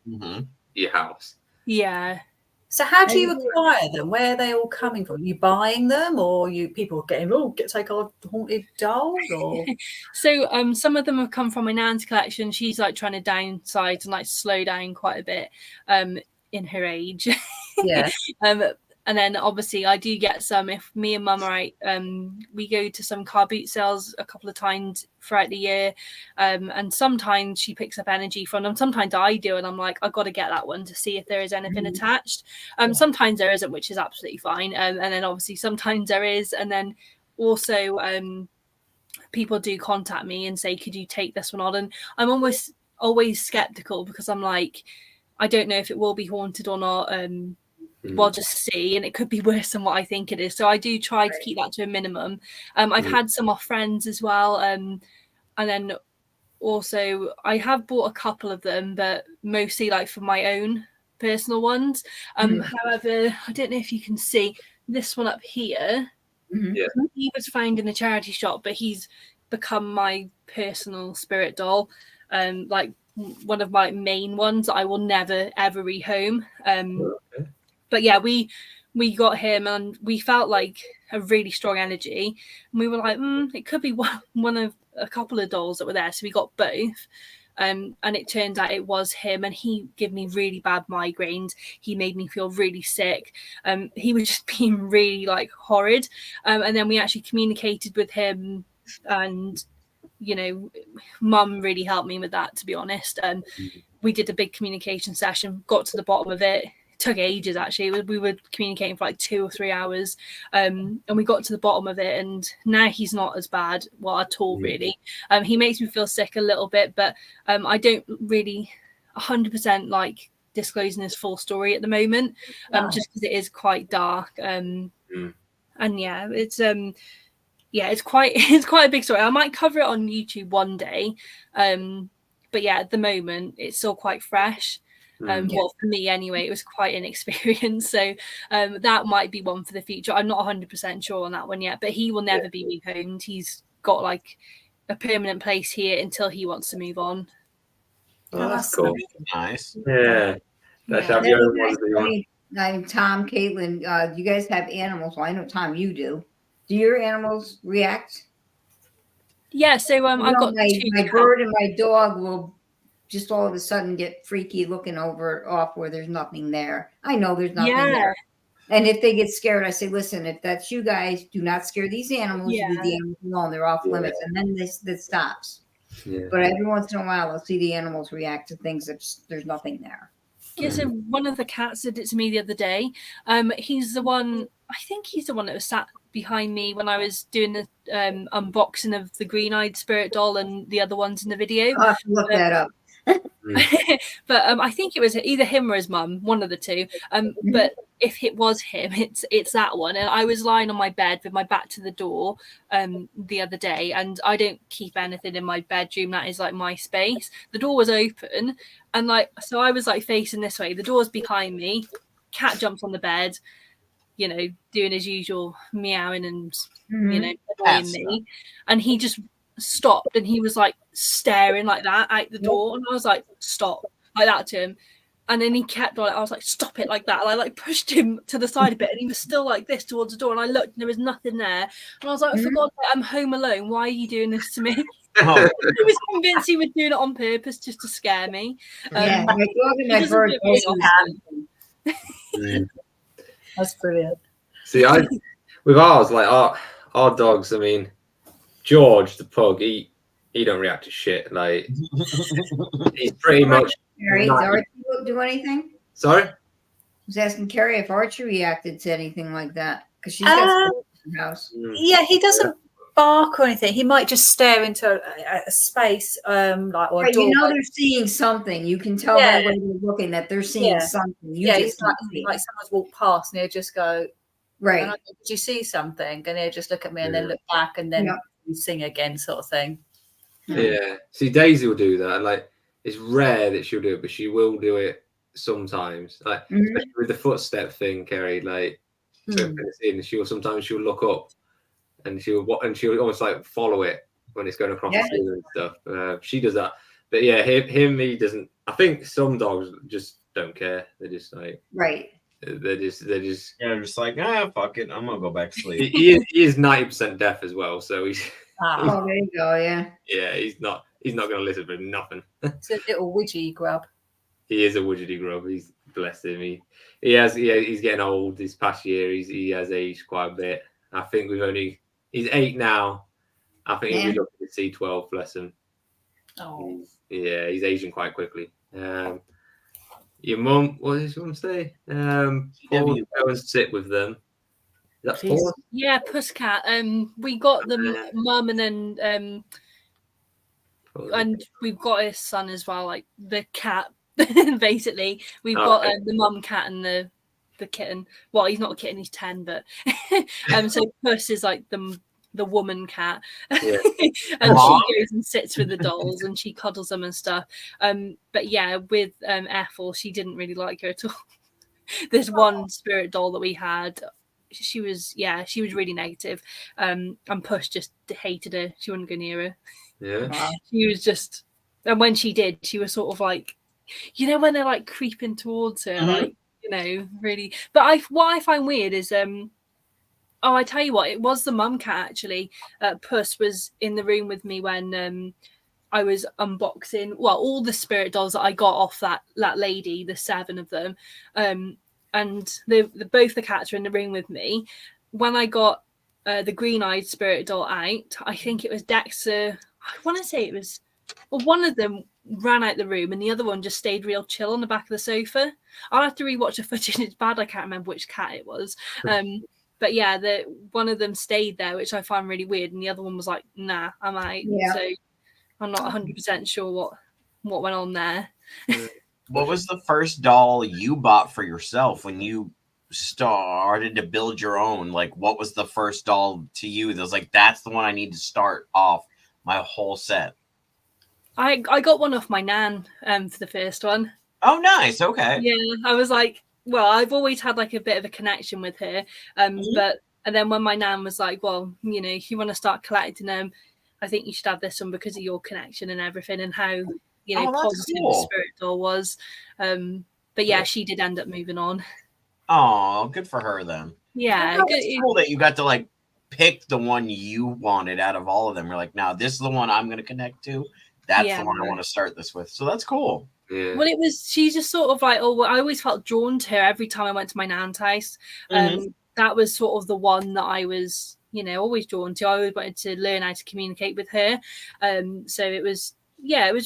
your house. Yeah. So how do you acquire them? Where are they all coming from? Are you buying them, or you people getting take our haunted dolls? Or so some of them have come from my nan's collection. She's like trying to downsize and like slow down quite a bit in her age. Yeah. And then obviously I do get some if me and mum are out. We go to some car boot sales a couple of times throughout the year. And sometimes she picks up energy from them. Sometimes I do. And I'm like, I've got to get that one to see if there is anything attached. Sometimes there isn't, which is absolutely fine. And then obviously sometimes there is. And then also people do contact me and say, could you take this one on? And I'm always skeptical because I'm like, I don't know if it will be haunted or not. We'll just see, and it could be worse than what I think it is. So I do try to keep that to a minimum. I've had some off friends as well, and then also I have bought a couple of them, but mostly like for my own personal ones. However, I don't know if you can see this one up here. He was found in a charity shop, but he's become my personal spirit doll, like one of my main ones that I will never ever rehome. But yeah, we got him and we felt like a really strong energy. And we were like, it could be one of a couple of dolls that were there. So we got both. And it turned out it was him. And he gave me really bad migraines. He made me feel really sick. He was just being really like horrid. And then we actually communicated with him. And, you know, mum really helped me with that, to be honest. We did a big communication session, got to the bottom of it. Took ages actually. We were communicating for like 2 or 3 hours, and we got to the bottom of it. And now he's not as bad, well, at all really. He makes me feel sick a little bit, but I don't really 100% like disclosing his full story at the moment, just because it is quite dark. And yeah, it's quite a big story. I might cover it on YouTube one day, but yeah, at the moment it's still quite fresh. Well, for me anyway, it was quite an experience. So that might be one for the future. I'm not 100% sure on that one yet, but he will never be rehomed. He's got like a permanent place here until he wants to move on. Oh, that's cool. Nice. Yeah. That's how the other ones do. I'm Tom, Caitlyn. You guys have animals. Well, I know, Tom, you do. Do your animals react? Yeah, so I've got my bird and my dog will just all of a sudden get freaky looking off where there's nothing there. I know there's nothing there. And if they get scared, I say, listen, if that's you guys, do not scare these animals. You leave the animals alone. They're off limits. And then this stops. But every once in a while, I'll see the animals react to things that there's nothing there. Yeah, so one of the cats did it to me the other day. He's the one, I think he's the one that was sat behind me when I was doing the unboxing of the green-eyed spirit doll and the other ones in the video. I'll have to look that up. But I think it was either him or his mum, one of the two. But if it was him, it's that one. And I was lying on my bed with my back to the door the other day, and I don't keep anything in my bedroom. That is like my space. The door was open, and so I was like facing this way. The door's behind me. Cat jumps on the bed, you know, doing his usual meowing and you know, annoying me, and he just stopped and he was like staring like that out the door, and I was like, stop, like that to him, and then he kept on. I was like, stop it, like that, and I like pushed him to the side a bit, and he was still like this towards the door, and I looked and there was nothing there, and I was like, for God's sake, I'm home alone, why are you doing this to me? Oh, I was convinced he was doing it on purpose just to scare me. Yeah, my dog and my doesn't bird do it both very use something. That's brilliant. See, with ours, like our dogs. I mean, George the pug, he don't react to shit. Like he's pretty much. Carrie, does Archie do anything? Sorry. I was asking Carrie if Archie reacted to anything like that because she's got some in her house. Yeah, he doesn't bark or anything. He might just stare into a space, like or a Right, door. you know they're seeing something. You can tell by the way they're looking that they're seeing something. You Yeah, just he's like, can't see it. like someone's walked past and he'll just go, Right. and I go, did you see something? And he'll just look at me and then look back and then sing again, sort of thing. Yeah. See, Daisy will do that. Like, it's rare that she'll do it, but she will do it sometimes. Like, especially with the footstep thing, Kerry. Like, she'll look up and she'll almost like follow it when it's going across the ceiling and stuff. She does that, but yeah, him, he doesn't. I think some dogs just don't care. They're just like They're just just like, fuck it, I'm gonna go back to sleep. he is 90% deaf as well, so he's. Oh, there you go. Yeah. Yeah, he's not going to listen for nothing. It's a little widgy grub. He is a widgety grub. He's blessed him. He's getting old this past year. He has aged quite a bit. I think he's 8 now. I think he'll be looking to see 12, bless him. Oh. He's aging quite quickly. Your mum, what did your mum say? Paul, go and sit with them. Is that Paul? Yeah, Pussycat. We got the mum and we've got his son as well, like the cat. Basically, we've got the mum cat and the kitten. Well, he's not a kitten; he's 10, but so Puss is like the woman cat, and she goes and sits with the dolls and she cuddles them and stuff. But yeah, with Ethel, she didn't really like her at all. There's one spirit doll that we had. She was really negative. And Puss just hated her. She wouldn't go near her. Yeah. She was just, and when she did, she was sort of like, when they're like creeping towards her, like, really. But what I find weird is, I tell you what, it was the mum cat actually. Puss was in the room with me when I was unboxing, all the spirit dolls that I got off that lady, the 7 of them. And both the cats were in the room with me. When I got the green-eyed spirit doll out, I think it was Dexter. I want to say it was, one of them ran out the room and the other one just stayed real chill on the back of the sofa. I'll have to rewatch the footage. It's bad I can't remember which cat it was. But yeah, one of them stayed there, which I find really weird, and the other one was like, "Nah, I'm out." Yeah. So I'm not 100% sure what went on there. What was the first doll you bought for yourself when you started to build your own? Like, what was the first doll to you that was like, that's the one I need to start off my whole set? I got one off my nan for the first one. Oh, nice. Okay. Yeah, I was like, well, I've always had like a bit of a connection with her. But and then when my nan was like, well, if you want to start collecting them, I think you should have this one because of your connection and everything and how positive the spirit doll was. But yeah, she did end up moving on. Oh, good for her then. Yeah, it's cool that you got to like pick the one you wanted out of all of them. You're like, now this is the one I'm going to connect to. That's the one I want to start this with. So that's cool. Yeah. Well, she's just sort of like, I always felt drawn to her every time I went to my nan's house. That was sort of the one that I was, always drawn to. I always wanted to learn how to communicate with her. So it was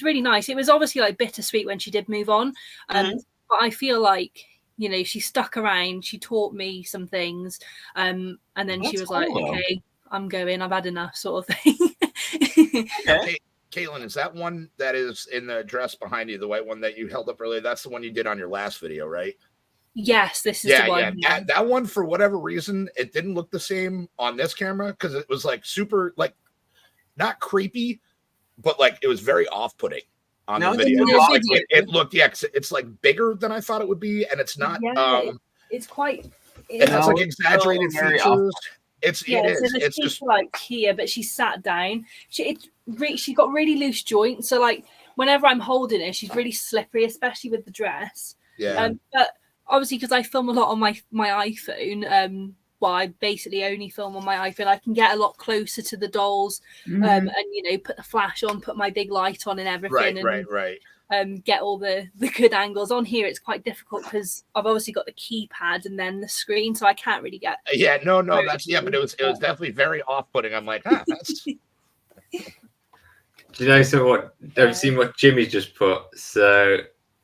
really nice. It was obviously like bittersweet when she did move on. But I feel like, she stuck around. She taught me some things. And then she was like, okay, I'm going. I've had enough, sort of thing. Okay. Caitlyn, is that one that is in the dress behind you, the white one that you held up earlier? That's the one you did on your last video, right? Yes, this is the one. Yeah. That one, for whatever reason, it didn't look the same on this camera because it was like super, like, not creepy, but like it was very off-putting on the video. It looked, it's like bigger than I thought it would be, and it's not. It's quite. It has like exaggerated features. It is. So It's just like here, but she sat down. She got really loose joints. So like whenever I'm holding her, she's really slippery, especially with the dress. Yeah. But obviously, because I film a lot on my iPhone, well, I basically only film on my iPhone. I can get a lot closer to the dolls, Mhm. and put the flash on, put my big light on, and everything, Right. Get all the good angles. On here it's quite difficult because I've obviously got the keypad and then the screen, so I can't really get No, that's but it was definitely very off-putting. I'm like, that's Do you know what? Have you seen what Jimmy's just put? So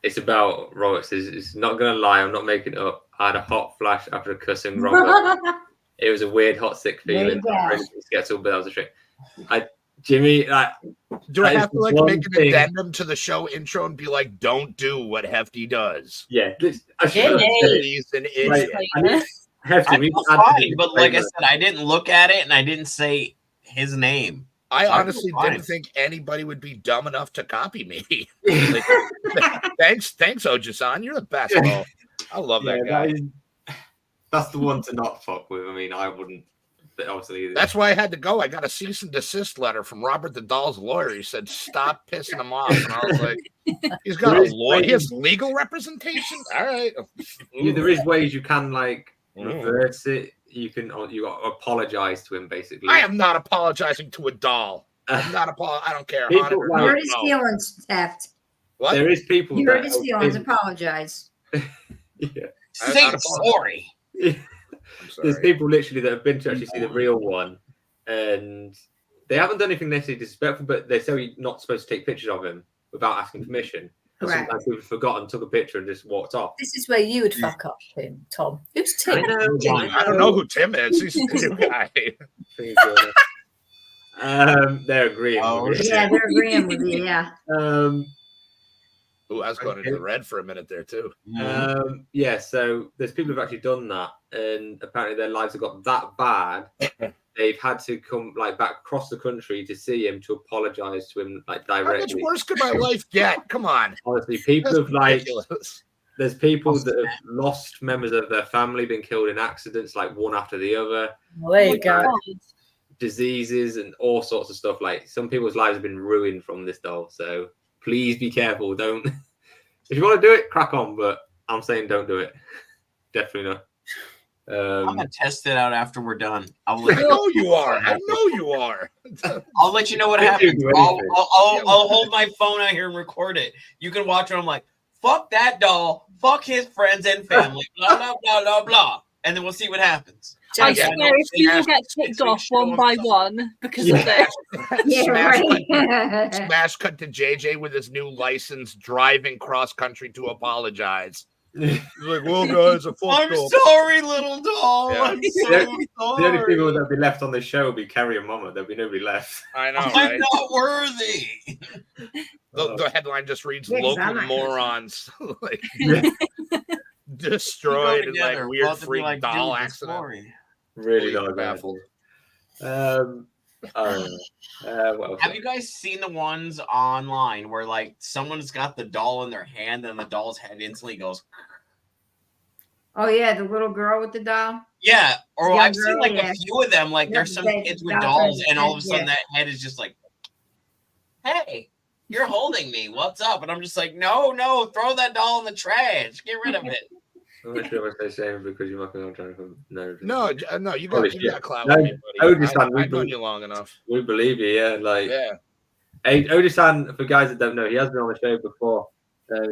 it's about Robert says, it's not gonna lie, I'm not making it up. I had a hot flash after cussing Robert. It was a weird hot sick feeling. Really gets all, but that was a trick. Jimmy, do I have to like make an addendum to the show intro and be like, don't do what Hefty does? Yeah, I should He's an idiot. Hefty, fine, but like I said, I didn't look at it and I didn't say his name. I honestly didn't think anybody would be dumb enough to copy me. Like, thanks, Oji-san. You're the best. Bro. I love that guy. That's the one to not fuck with. I mean, I wouldn't. But obviously, that's why I had to go. I got a cease and desist letter from Robert the Doll's lawyer. He said, "Stop pissing him off." And I was like, "He's got a lawyer. He has legal representation." All right. There is ways you can reverse it. You got to apologize to him. Basically, I am not apologizing to a doll. I'm not I don't care. You hurt his feelings, Theft. What? There is people. You hurt his feelings. Apologize. Yeah. Say sorry. There's people literally that have been to actually see the real one, and they haven't done anything necessarily disrespectful, but they say you're not supposed to take pictures of him without asking permission. And sometimes people forgot and took a picture and just walked off. This is where you would fuck up, Tom. Who's Tim? I don't know who Tim is. He's a new guy. They're agreeing. Yeah, they're agreeing with you. Yeah. I was going into the red for a minute there too. So there's people who've actually done that, and apparently their lives have got that bad. They've had to come back across the country to see him to apologize to him directly. How much worse could my life get? Come on. Honestly, people have there's people that have lost members of their family, been killed in accidents, one after the other. Well, there you go. Diseases and all sorts of stuff. Some people's lives have been ruined from this doll. So please be careful. Don't. If you want to do it, crack on. But I'm saying don't do it. Definitely not. I'm gonna test it out after we're done. I know you are. I'll let you know what happens. I'll hold my phone out here and record it. You can watch it. I'm like, fuck that doll. Fuck his friends and family. Blah blah blah blah blah. And then we'll see what happens. I swear, if people get kicked off one by one because of this. Smash cut to JJ with his new license driving cross country to apologize. He's like, well, guys, I'm sorry, little doll. Yeah. I'm so sorry. The only people that'll be left on the show will be Carrie and Mama. There'll be nobody left. I know. I'm not worthy. The headline just reads local morons destroyed in weird freak doll accident. Really not baffled. Have you guys seen the ones online where someone's got the doll in their hand and the doll's head instantly goes? Oh yeah, the little girl with the doll. Yeah, or I've seen a few of them. There's some kids with dolls, and all of a sudden that head is just like, "Hey, you're holding me. What's up?" And I'm just like, "No, throw that doll in the trash. Get rid of it." I'm not sure what they're saying because you might be on trying to no, you got clout. Oji-san, I've known you long enough. We believe you, yeah. Hey, Oji-san, for guys that don't know, he has been on the show before. So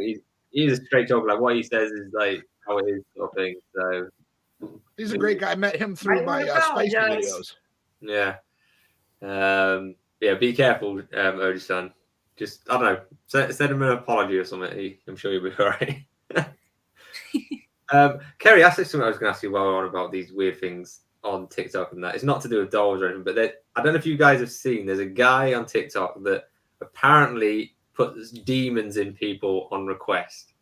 he's a straight talker. What he says is how it is, sort of thing. So he's a great guy. I met him through my spicy videos. Yeah. Be careful, Oji-san. Just I don't know, send him an apology or something. I'm sure you'll be all right. Kerry, asked something I was going to ask you while we're on about these weird things on TikTok and that. It's not to do with dolls or anything, but I don't know if you guys have seen, there's a guy on TikTok that apparently puts demons in people on request.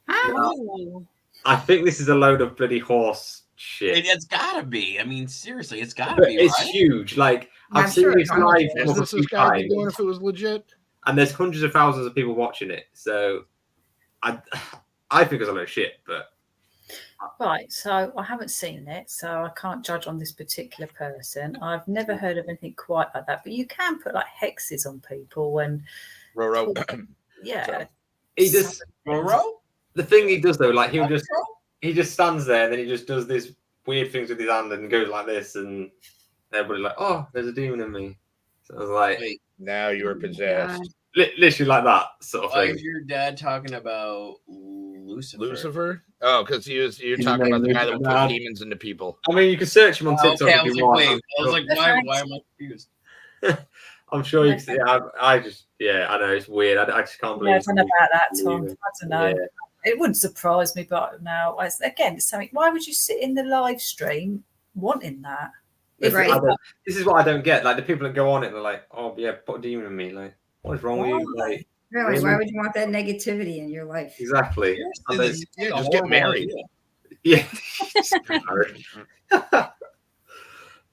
Oh. I think this is a load of bloody horse shit. It's got to be. I mean, seriously, it's got to be. It's huge. I've seen this live. This guy be doing if it was legit. And there's hundreds of thousands of people watching it. So I think it's a load of shit, but. Right, so I haven't seen it, so I can't judge on this particular person. I've never heard of anything quite like that, but you can put hexes on people and Roro. Yeah. He just Roro? The thing he does though, he just stands there and then he just does this weird things with his hand and goes like this, and everybody's like, "Oh, there's a demon in me." So I was like, Wait, Now you were possessed. literally like that sort of why thing. is your dad talking about Lucifer? Lucifer? Oh, because you're talking about the guy that would put demons into people. I mean, you can search him on TikTok. Okay, I if was you like, want. wait. I was like, why am I confused? I'm sure you can see. I just, I know it's weird. I just can't believe. Yeah, I don't know about that, Tom. believe I don't know. Yeah. It wouldn't surprise me, but now, again, it's something. Why would you sit in the live stream wanting that? This, Right. this is what I don't get. Like the people that go on it, they're like, "Oh yeah, put a demon in me." Like, what is wrong with you? Like, Really, why would you want that negativity in your life? exactly. And there's- Just get married. Yeah.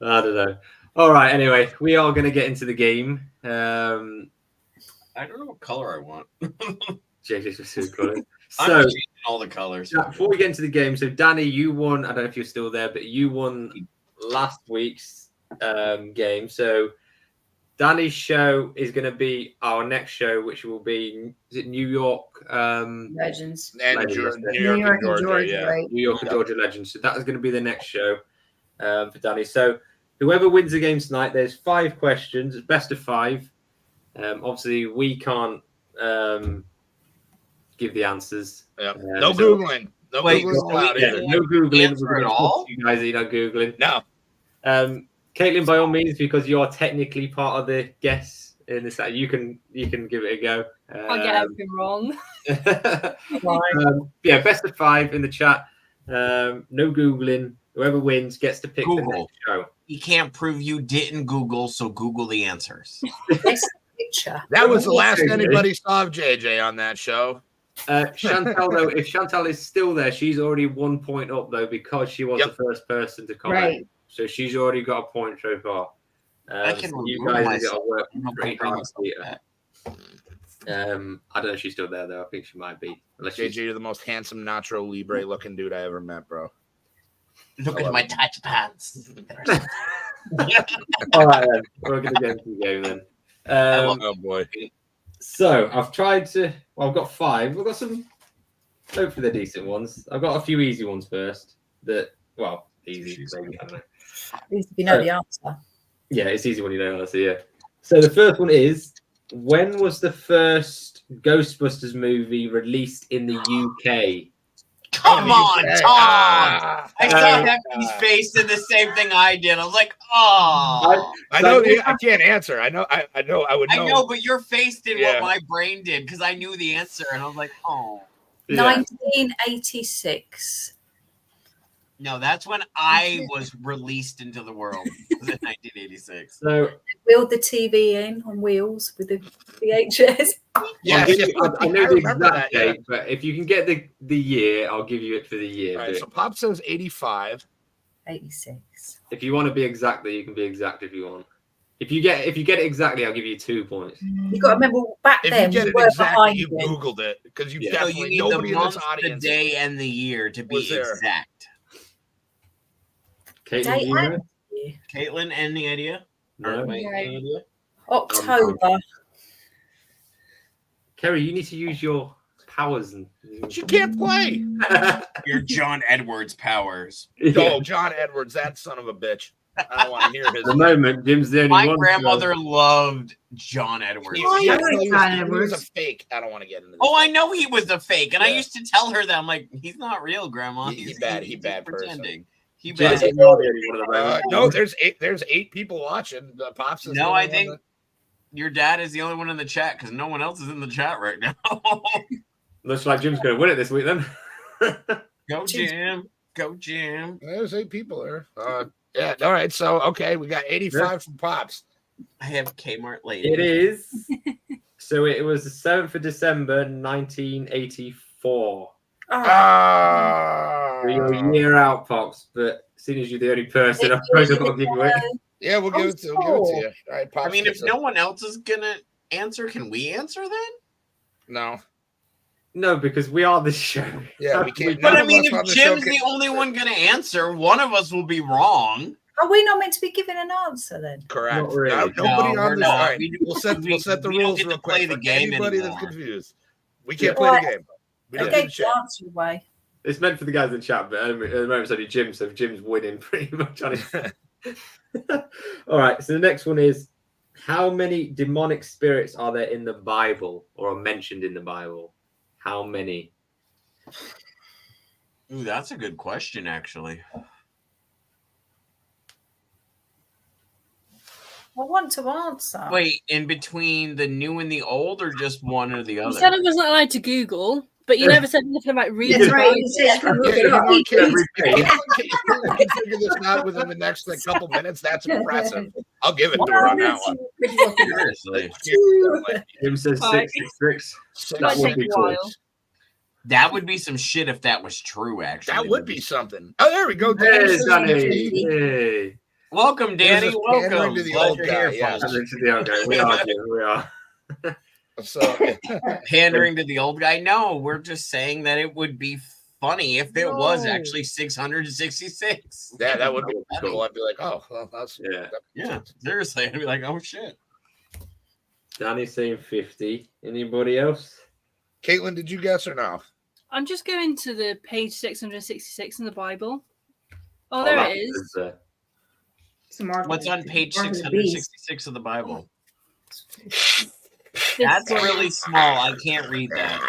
I don't know. All right. Anyway, we are going to get into the game. I don't know what color I want. JJ's just so good. I'm So, changing all the colors. before we get into the game, so Danny, you won. I don't know if you're still there, but you won last week's game. So, Danny's show is going to be our next show, which will be New York Legends. And Legends. New York and Georgia, yeah. right? New York and Georgia Legends. So that is going to be the next show for Danny. So whoever wins the game tonight, there's 5 questions. It's best of 5. Obviously, we can't give the answers. Yeah. No Googling. No Wait, Googling allowed Yeah, either. no Googling. Answer We're at gonna all? talk to you guys, you know, Googling. No. Caitlyn, by all means, because you're technically part of the guests in this, you can give it a go. I get everything wrong. Yeah, best of 5 in the chat. No Googling. Whoever wins gets to pick the Google. next show. You can't prove you didn't Google, so Google the answers. This picture. That was the last Okay. anybody saw of JJ on that show. Chantal, though, if Chantal is still there, she's already 1 point up, though, because she was Yep. the first person to comment. Right. So she's already got a point so far. I can so you remove guys myself. got to work I'm not pretty gonna bring hard to beat her. I don't know if she's still there, though. I think she might be. Unless JJ, she's... you're the most handsome Nacho Libre looking dude I ever met, bro. Look at my touch pants. All right, then. We're going to get into the game, then. Oh, boy. So I've tried to. Well, I've got 5. We've got some. Hopefully, they're decent ones. I've got a few easy ones first. Easy. Maybe, I don't know. At least if you know the answer. Yeah, it's easy when you know, honestly. Yeah. So the first one is: when was the first Ghostbusters movie released in the UK? Come on, Tom! Ah, I saw Hefty's face did the same thing I did. I was like, oh. I know. I can't answer. I know. I know. I would know. I know, but your face did Yeah. what my brain did because I knew the answer, and I was like, oh. Yeah. 1986. No, that's when I was released into the world. It was in 1986. So Wheeled the TV in on wheels with the VHS. Yes, I know the remember exact that, yeah. date, but if you can get the year, I'll give you it for the year. All right, But so Pop says 85. 86. if you want to be exact, you can be exact if you want. If you get it exactly, I'll give you 2 points. You got to remember back If then you get we it were exactly, behind you it. Googled it because you Yeah. So definitely you need nobody the in month, this the audience day, and the year to be was there. exact. Caitlin, Date do you know? and- Caitlin, any idea? No. Or wait, any idea? October. Kerry, you need to use your powers and. You can't play. Your John Edwards powers. Oh, John Edwards, that son of a bitch. I don't want to hear his. At the moment, Jim's the only My one. grandmother loved John Edwards. He, Oh, he- I he like was- John he was Edwards. a fake. I don't want to get into this. Oh, I know he was a fake, and I Yeah. used to tell her that. I'm like, he's not real, Grandma. He bad person. pretending. He Jim's bad. the only one at the moment. No, there's 8 people watching. Pops is No, the I only think one your dad is the only one in the chat because no one else is in the chat right now. Looks like Jim's going to win it this week then. Go Jim. Go Jim. there's 8 people there. Yeah. All right. So okay, we got 85 from Pops. I have Kmart lady. It is. So it was the 7th of December, 1984. Ah. So you're a year out, Pops, but seeing as you're the only person, I suppose I've got to give you it. Yeah, we'll give it to you. All right, Pops. I mean, if gets it. no one else is gonna answer, can we answer then? no, No, because we are the show. yeah, we can't. But none I of mean, us on if the show Jim's can- the only one gonna answer, one of us will be wrong. Are we not meant to be giving an answer then? Correct. Not really. Nobody No, on we're this. not. All right, We- we'll set the we don't rules get to real play quick the for game anybody anymore. that's confused. We can't Yeah. play the game. We They don't do gave the the chat. answer away. It's meant for the guys in the chat, but at the moment it's only Jim, so Jim's winning pretty much on it. All right, so the next one is, how many demonic spirits are there in the Bible or are mentioned in the Bible? How many? Ooh, that's a good question, actually. I want to answer. Wait, in between the new and the old, or just one or the You other? said I wasn't allowed to Google, but you never said anything about reading. That's right. the You said Bible. look it up. If you figure this out within the next couple minutes, that's impressive. I'll give it to her on that one. Seriously. Jim says Alright. 666. Might That would take be a close. while. That would be some shit if that was true, actually. That would be something. Oh, there we go. Danny Hey, says Danny. 50. Hey. Welcome, Danny. This is Welcome. pandering to the Glad old you're guy, here, yes. folks. We are, Jim, we are. So, Pandering to the old guy? No, we're just saying that it would be funny if it was actually 666. yeah, that would be Cool. cool. I'd be like, oh, well, that's Yeah, seriously. I'd be like, oh, shit. Danny's saying 50. Anybody else? Caitlin, did you guess or no? I'm just going to the page 666 in the Bible. Oh, there it is. What's on page Mark of the Beast. 666 of the Bible? This That's one. really small. I can't read that.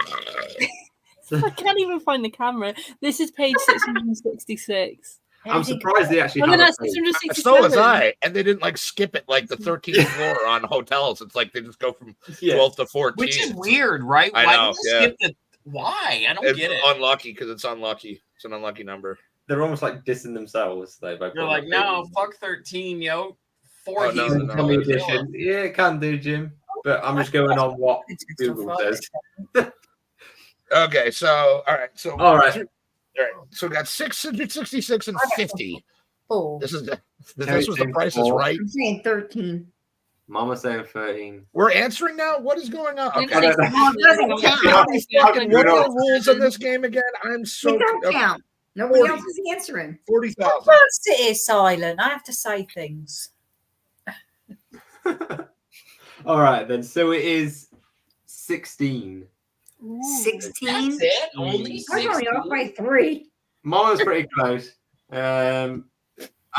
I can't even find the camera. This is page 666. I'm surprised they actually Oh, no, have that's a page. 667. So was I. And they didn't like skip it like the 13th floor on hotels. It's like they just go from 12 to 14. Which is weird, right? I Why know, do you skip the... Why? I don't It's get it. unlucky because it's unlucky. It's an unlucky number. They're almost like dissing themselves. Though, by You're like, no, fuck 13, yo. 4 Oh, no, heathen no, Tommy no, edition. Yeah, it can do, Jim. But I'm just going on what Google says. Okay, so all right, so All right. So we got 666 and 50. Four. This was the Price is Right. I'm saying 13. Mama saying 13. We're answering now. What is going on? It Okay. takes I don't know. long Doesn't to count. count. Fucking, what are the rules of this game again? I'm so It don't okay, count. Nobody 40. else is answering. 40,000. I'll sit here silent. I have to say things. All right, then. So it is 16. 16. That's it? Only I'm only off 16? by 3. Mama's pretty close. I'll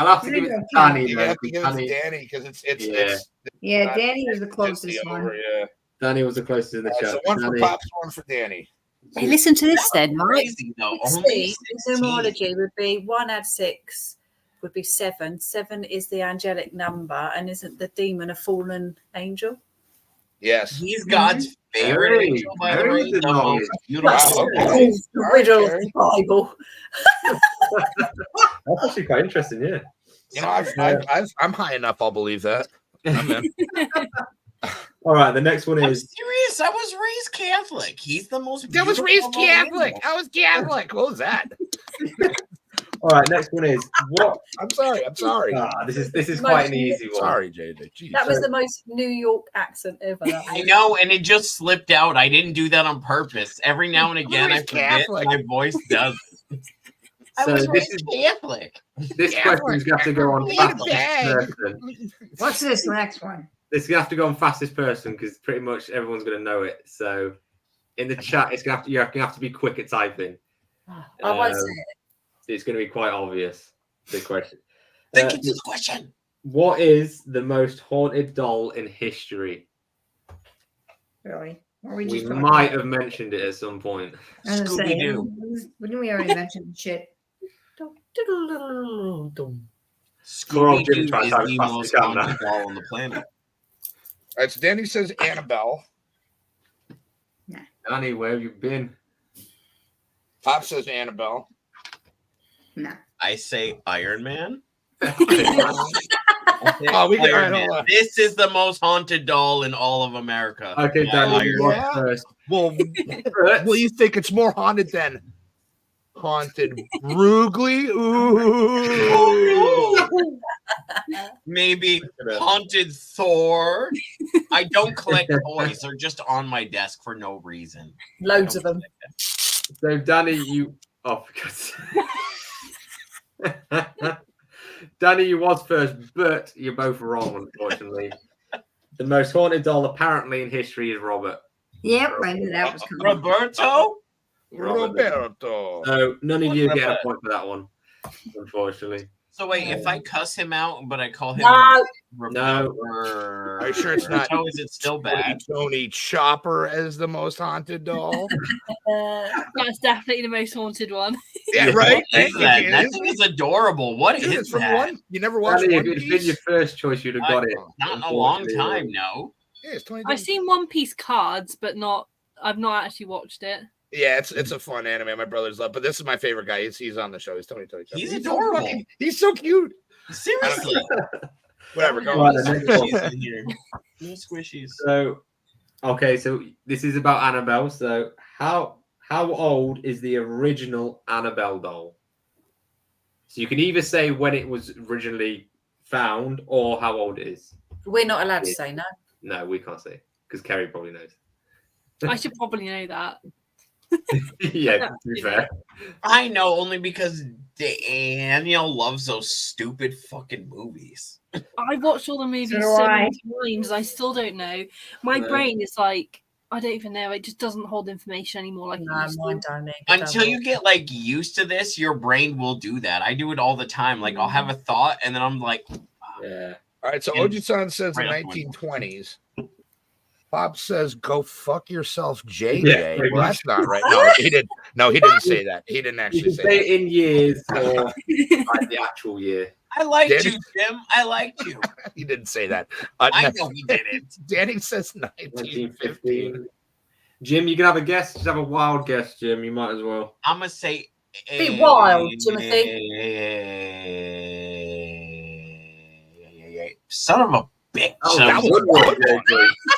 have to give it to Danny. You Then, have to give it to Danny, Danny because it's Yeah. Yeah, Danny was the it's closest the one. over, yeah. Danny was the closest in the chat. So one for Danny, Pops, one for Danny. Hey, listen to this then, right? Crazy, though. Only 16, 16. numerology would be 1 add 6 would be 7. 7 is the angelic number, and isn't the demon a fallen angel? Yes. He's God's favorite Hey, angel, by the very way. good The most knowledge. beautiful. Wow. It's the riddle of the Bible. That's actually quite interesting, yeah. You know, I'm high enough. I'll believe that. I'm in. All right, the next one I'm is serious. I was raised Catholic. He's the most. That was raised beautiful Catholic. angel. I was Catholic. What was that? all right. Next one is what? I'm sorry. This is quite an easy one. Sorry, JJ. Jeez. That was the most New York accent ever. that I was. know, and it just slipped out. I didn't do that on purpose. Every now and again, I raised forget Catholic. my voice does. I So was this raised is Catholic. this Catholic. question's gonna have to go on Need a fastest bag. person. What's this next one? This is gonna have to go on fastest person because pretty much everyone's gonna know it. So in the chat, you're gonna have to be quick at typing. I won't say it. It's gonna be quite obvious. The question. Think it's this question. What is the most haunted doll in history? Really? Or we We just might have mentioned it at some point. I was gonna say, Scooby-Doo. Wouldn't we already mention shit? We're all Scooby-Doo trying is to the fast most we can now. haunted doll on the planet. All right, so Danny says Annabelle. Danny, where have you been? Pop says Annabelle. No. I say Iron Man. Oh, we can. All right, hold on. This is the most haunted doll in all of America. Okay, Danny, you yeah. want first. Well, well, you think it's more haunted than haunted Brugly? Ooh. Maybe haunted Thor. I don't collect toys; they're just on my desk for no reason. Loads of them. So, Danny, you. Oh, for God's sake. Danny, you was first, but you're both wrong, unfortunately. The most haunted doll apparently in history is Robert. Yep, I knew that was coming. Roberto? Roberto. So none of you get a Robert. point for that one, unfortunately. So wait, if I cuss him out, but I call him No. Are you sure it's not So is it still bad? Tony Chopper as the most haunted doll? That's definitely the most haunted one. Yeah, right. What is that? That thing is adorable. What Dude, is it's from that? one. You never watched Danny, One if it's been your Piece? first choice, you'd have got it. Not in a long time, no. Yeah, it's 20. I've seen One Piece cards, but I've not actually watched it. Yeah, it's a fun anime. My brothers love, but this is my favorite guy. He's on the show. He's Tony Chopper. He's so adorable. he's so cute. Seriously. Whatever. Go Right, on. the next one. Squishies in here. No squishies. So, okay, so this is about Annabelle. So, how old is the original Annabelle doll? So you can either say when it was originally found or how old it is. We're not allowed to say no. No, we can't say because Kerry probably knows. I should probably know that. Yeah, to be fair. I know only because Daniel loves those stupid fucking movies. I watched all the movies So do so I. many times. I still don't know. My No. brain is like, I don't even know. It just doesn't hold information anymore. Like it No, used to. mine don't. Until you get like used to this, your brain will do that. I do it all the time. Like I'll have a thought and then I'm like, Yeah. All right, so And- Oji-san says the Right. 1920s. Pop says, "Go fuck yourself, JJ." Yeah, pretty Well, much. that's not right. No, he didn't. No, he didn't say that. He didn't You actually can say say that. it in years or like the actual year. I liked Did you, it? Jim. I liked you. He didn't say that. I know he didn't. Danny says 1915. 1915. Jim, you can have a guess. Just have a wild guess, Jim. You might as well. I'm gonna say Be wild, Timothy. Son of a bitch. Oh, that was a good one.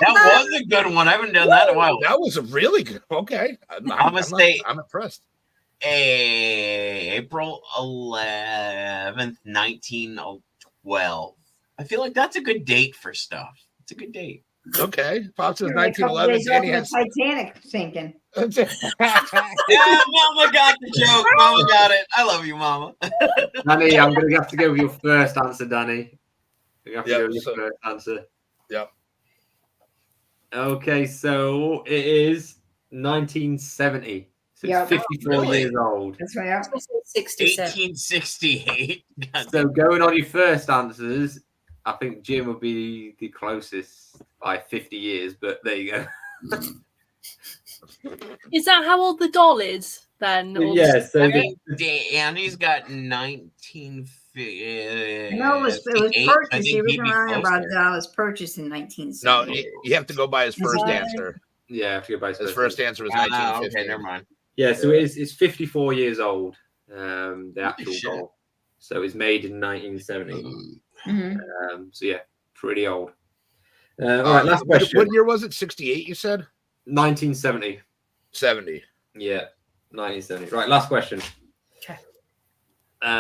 That was a good one. I haven't done that in a while. That was a really good. Okay, I'm impressed. April 11th, 1912. I feel like that's a good date for stuff. It's a good date. Okay, Pop says You're a couple 1911. days Danny off has. the Titanic sinking. Yeah, Mama got the joke. Mama got it. I love you, Mama. Danny, I'm going to have to go with your first answer, Danny. You have to Yep, go with your so- first answer. Yep. Okay, so it is 1970. So Yep. it's 54 Really? years old. That's right. 67. 1868. God. So going on your first answers, I think Jim will be the closest by 50 years, but there you go. Is that how old the doll is then? Or Yeah, so I the- think Danny's got 1950. No, it was I purchased. think The he'd original be Annabelle closer. doll was purchased in No, 1970. you have to go by his first Right. answer. yeah, I have to go by His first answer was Ah, 1915. okay, never mind. Yeah, so it's 54 years old. The actual shit. doll. So it's made in 1970. Mhm. So yeah, pretty old. All right, last What question. year was it? 68, you said? 1970. 70. Yeah, 1970. Right, last question. Okay.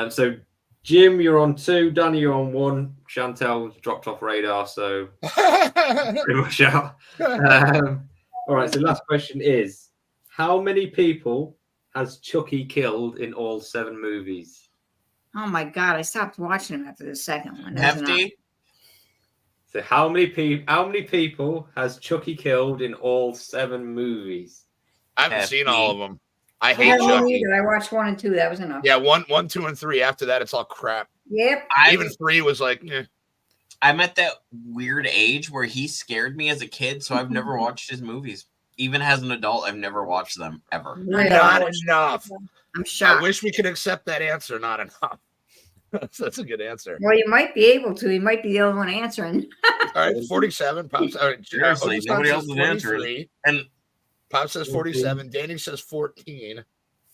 So Jim, you're on 2. Danny, you're on 1. Chantel's dropped off radar, so pretty much out. All right, so last question is: how many people has Chucky killed in all 7 movies? Oh my God! I stopped watching them after the second one. That was enough. Hefty. So how many people has Chucky killed in all 7 movies? I haven't seen all of them. I I hate haven't Chucky. either. I watched 1 and 2. That was enough. Yeah, one, 2, and 3. After that, it's all crap. Yep. Even 3 was like, I'm at that weird age where he scared me as a kid, so I've never watched his movies. Even as an adult, I've never watched them ever. Really? not enough. I'm I shocked. wish we could accept that answer. Not enough. That's a good answer. Well, you might be able to. You might be the only one answering. All right, 47. Pop, all right, Seriously, Oji-san nobody says else is answering. 23. And Pop says 47. Danny says 14.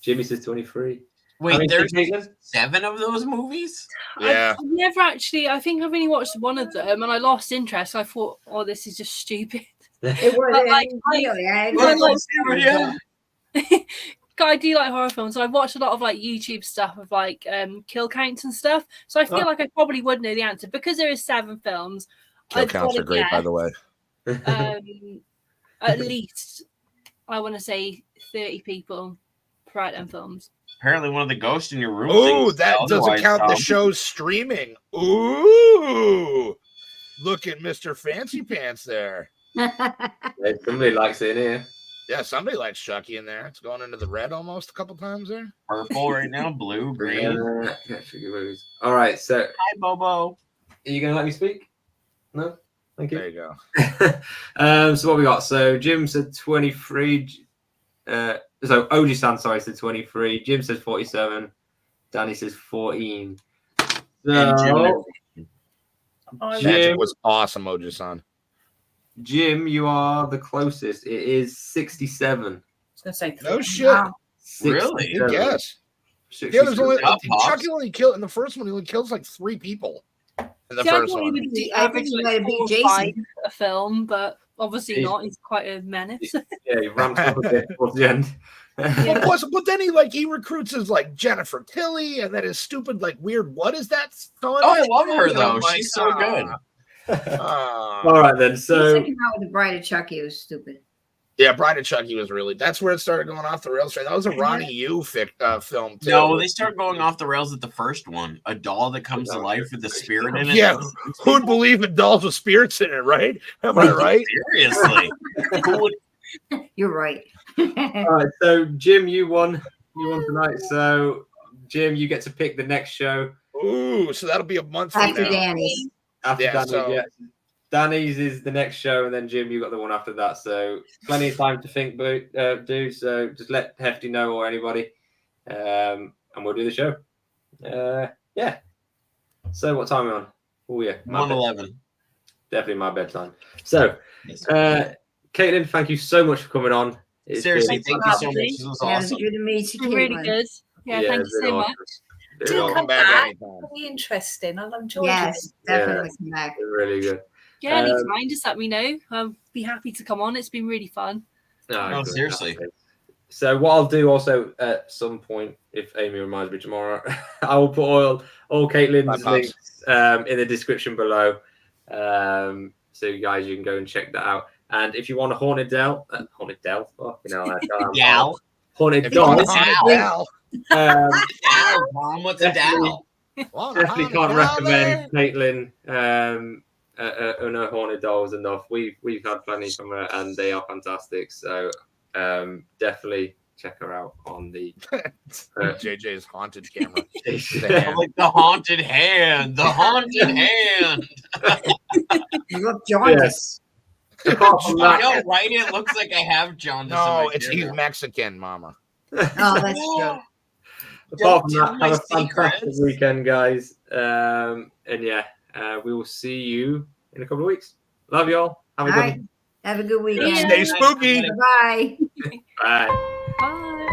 Jimmy says 23. wait, How many there's did Caitlyn? 7 of those movies? Yeah. I've never actually. I think I've only watched one of them, and I lost interest. I thought, oh, this is just stupid. It was But, like, really. I Well, had like, yeah. I do like horror films, so I've watched a lot of like YouTube stuff of like kill counts and stuff. So I feel Oh. like I probably would know the answer because there is 7 films. Kill I've counts gotta are great, by guess, the way. At least I want to say 30 people throughout them films. Apparently, one of the ghosts in your room. Ooh, thinks that doesn't otherwise, count the Tom. show's streaming. Ooh. Look at Mr. Fancy Pants there. Yeah, somebody likes it in here. Yeah, somebody likes Chucky in there. It's going into the red almost a couple times there. Purple right now, blue, green. All right, so Hi, Bobo. are you going to let me speak? No? Thank you. There you go. So what we got? So Jim said 23. So Oji-san, sorry, said 23. Jim says 47. Danny says 14. And So, Magic Jim, was awesome, Oji-san. Jim, you are the closest. It is 67. I was going to say No shit. Wow. Really? Good guess. 67. Yeah, there's only Up, Pops. Chucky only killed in the first one. He only kills like 3 people in the See, I first thought he one. would be I average think he like might be 4 or Jason. 5 a film, but obviously He's- not. He's quite a menace. Yeah, he ramped up a bit towards the end. But then he recruits his like Jennifer Tilly and then his stupid like weird what is that son? Oh, I love her And though. I'm like, She's so good. All right then. He So took him out with the Bride of Chucky. It was stupid. Yeah, Bride of Chucky was really that's where it started going off the rails. That was a Ronnie Yu film too. No, they start going off the rails at the first one. A doll that comes to life with a spirit in it. Yeah, who'd believe in dolls with spirits in it, right? Am I right? Seriously. Who would? You're right. all right, so Jim, you won. You won tonight. So Jim, you get to pick the next show Ooh, so that'll be a month from After now. Danny's. after Yeah, Danny's. so- Yeah. Danny's is the next show, and then Jim, you got the one after that. So plenty of time to think, dude. So just let Hefty know or anybody, and we'll do the show. Yeah. So what time are we on? Oh yeah, my bed. 111. Definitely my bedtime. So, Caitlyn, thank you so much for coming on. It's Seriously, been- thank you so much. This was Yeah, it was awesome. good to meet you, It's been really Caitlin. good. Yeah, Yeah, thank it's you been so awesome. much. It's Do been Welcome come back back. anytime. It'll be interesting. I'll enjoy Yes, it. definitely come back. really good. Yeah, anytime, just let me know. I'll be happy to come on. It's been really fun. No, good. seriously. So what I'll do also at some point, if Amy reminds me tomorrow, I will put all Caitlin's Bye, links in the description below. So you guys, you can go and check that out. And if you want a haunted doll, haunted If you want doll, a doll, Ow, Mom, what's a doll? definitely can't recommend Caitlyn and her haunted dolls enough. We've had plenty from her, and they are fantastic. So definitely check her out on the JJ's haunted camera. I'm like the haunted hand. The haunted hand. You look jaundiced. Apart from I that, know, right? It looks like I have jaundice. No, in my he's hair. Mexican, Mama. Oh, that's true. apart from Don't tell that, my have a fantastic secrets. weekend, guys. And yeah, we will see you in a couple of weeks. Love y'all. Have a All good right. Have a good weekend. Stay spooky. Bye. Bye. Bye.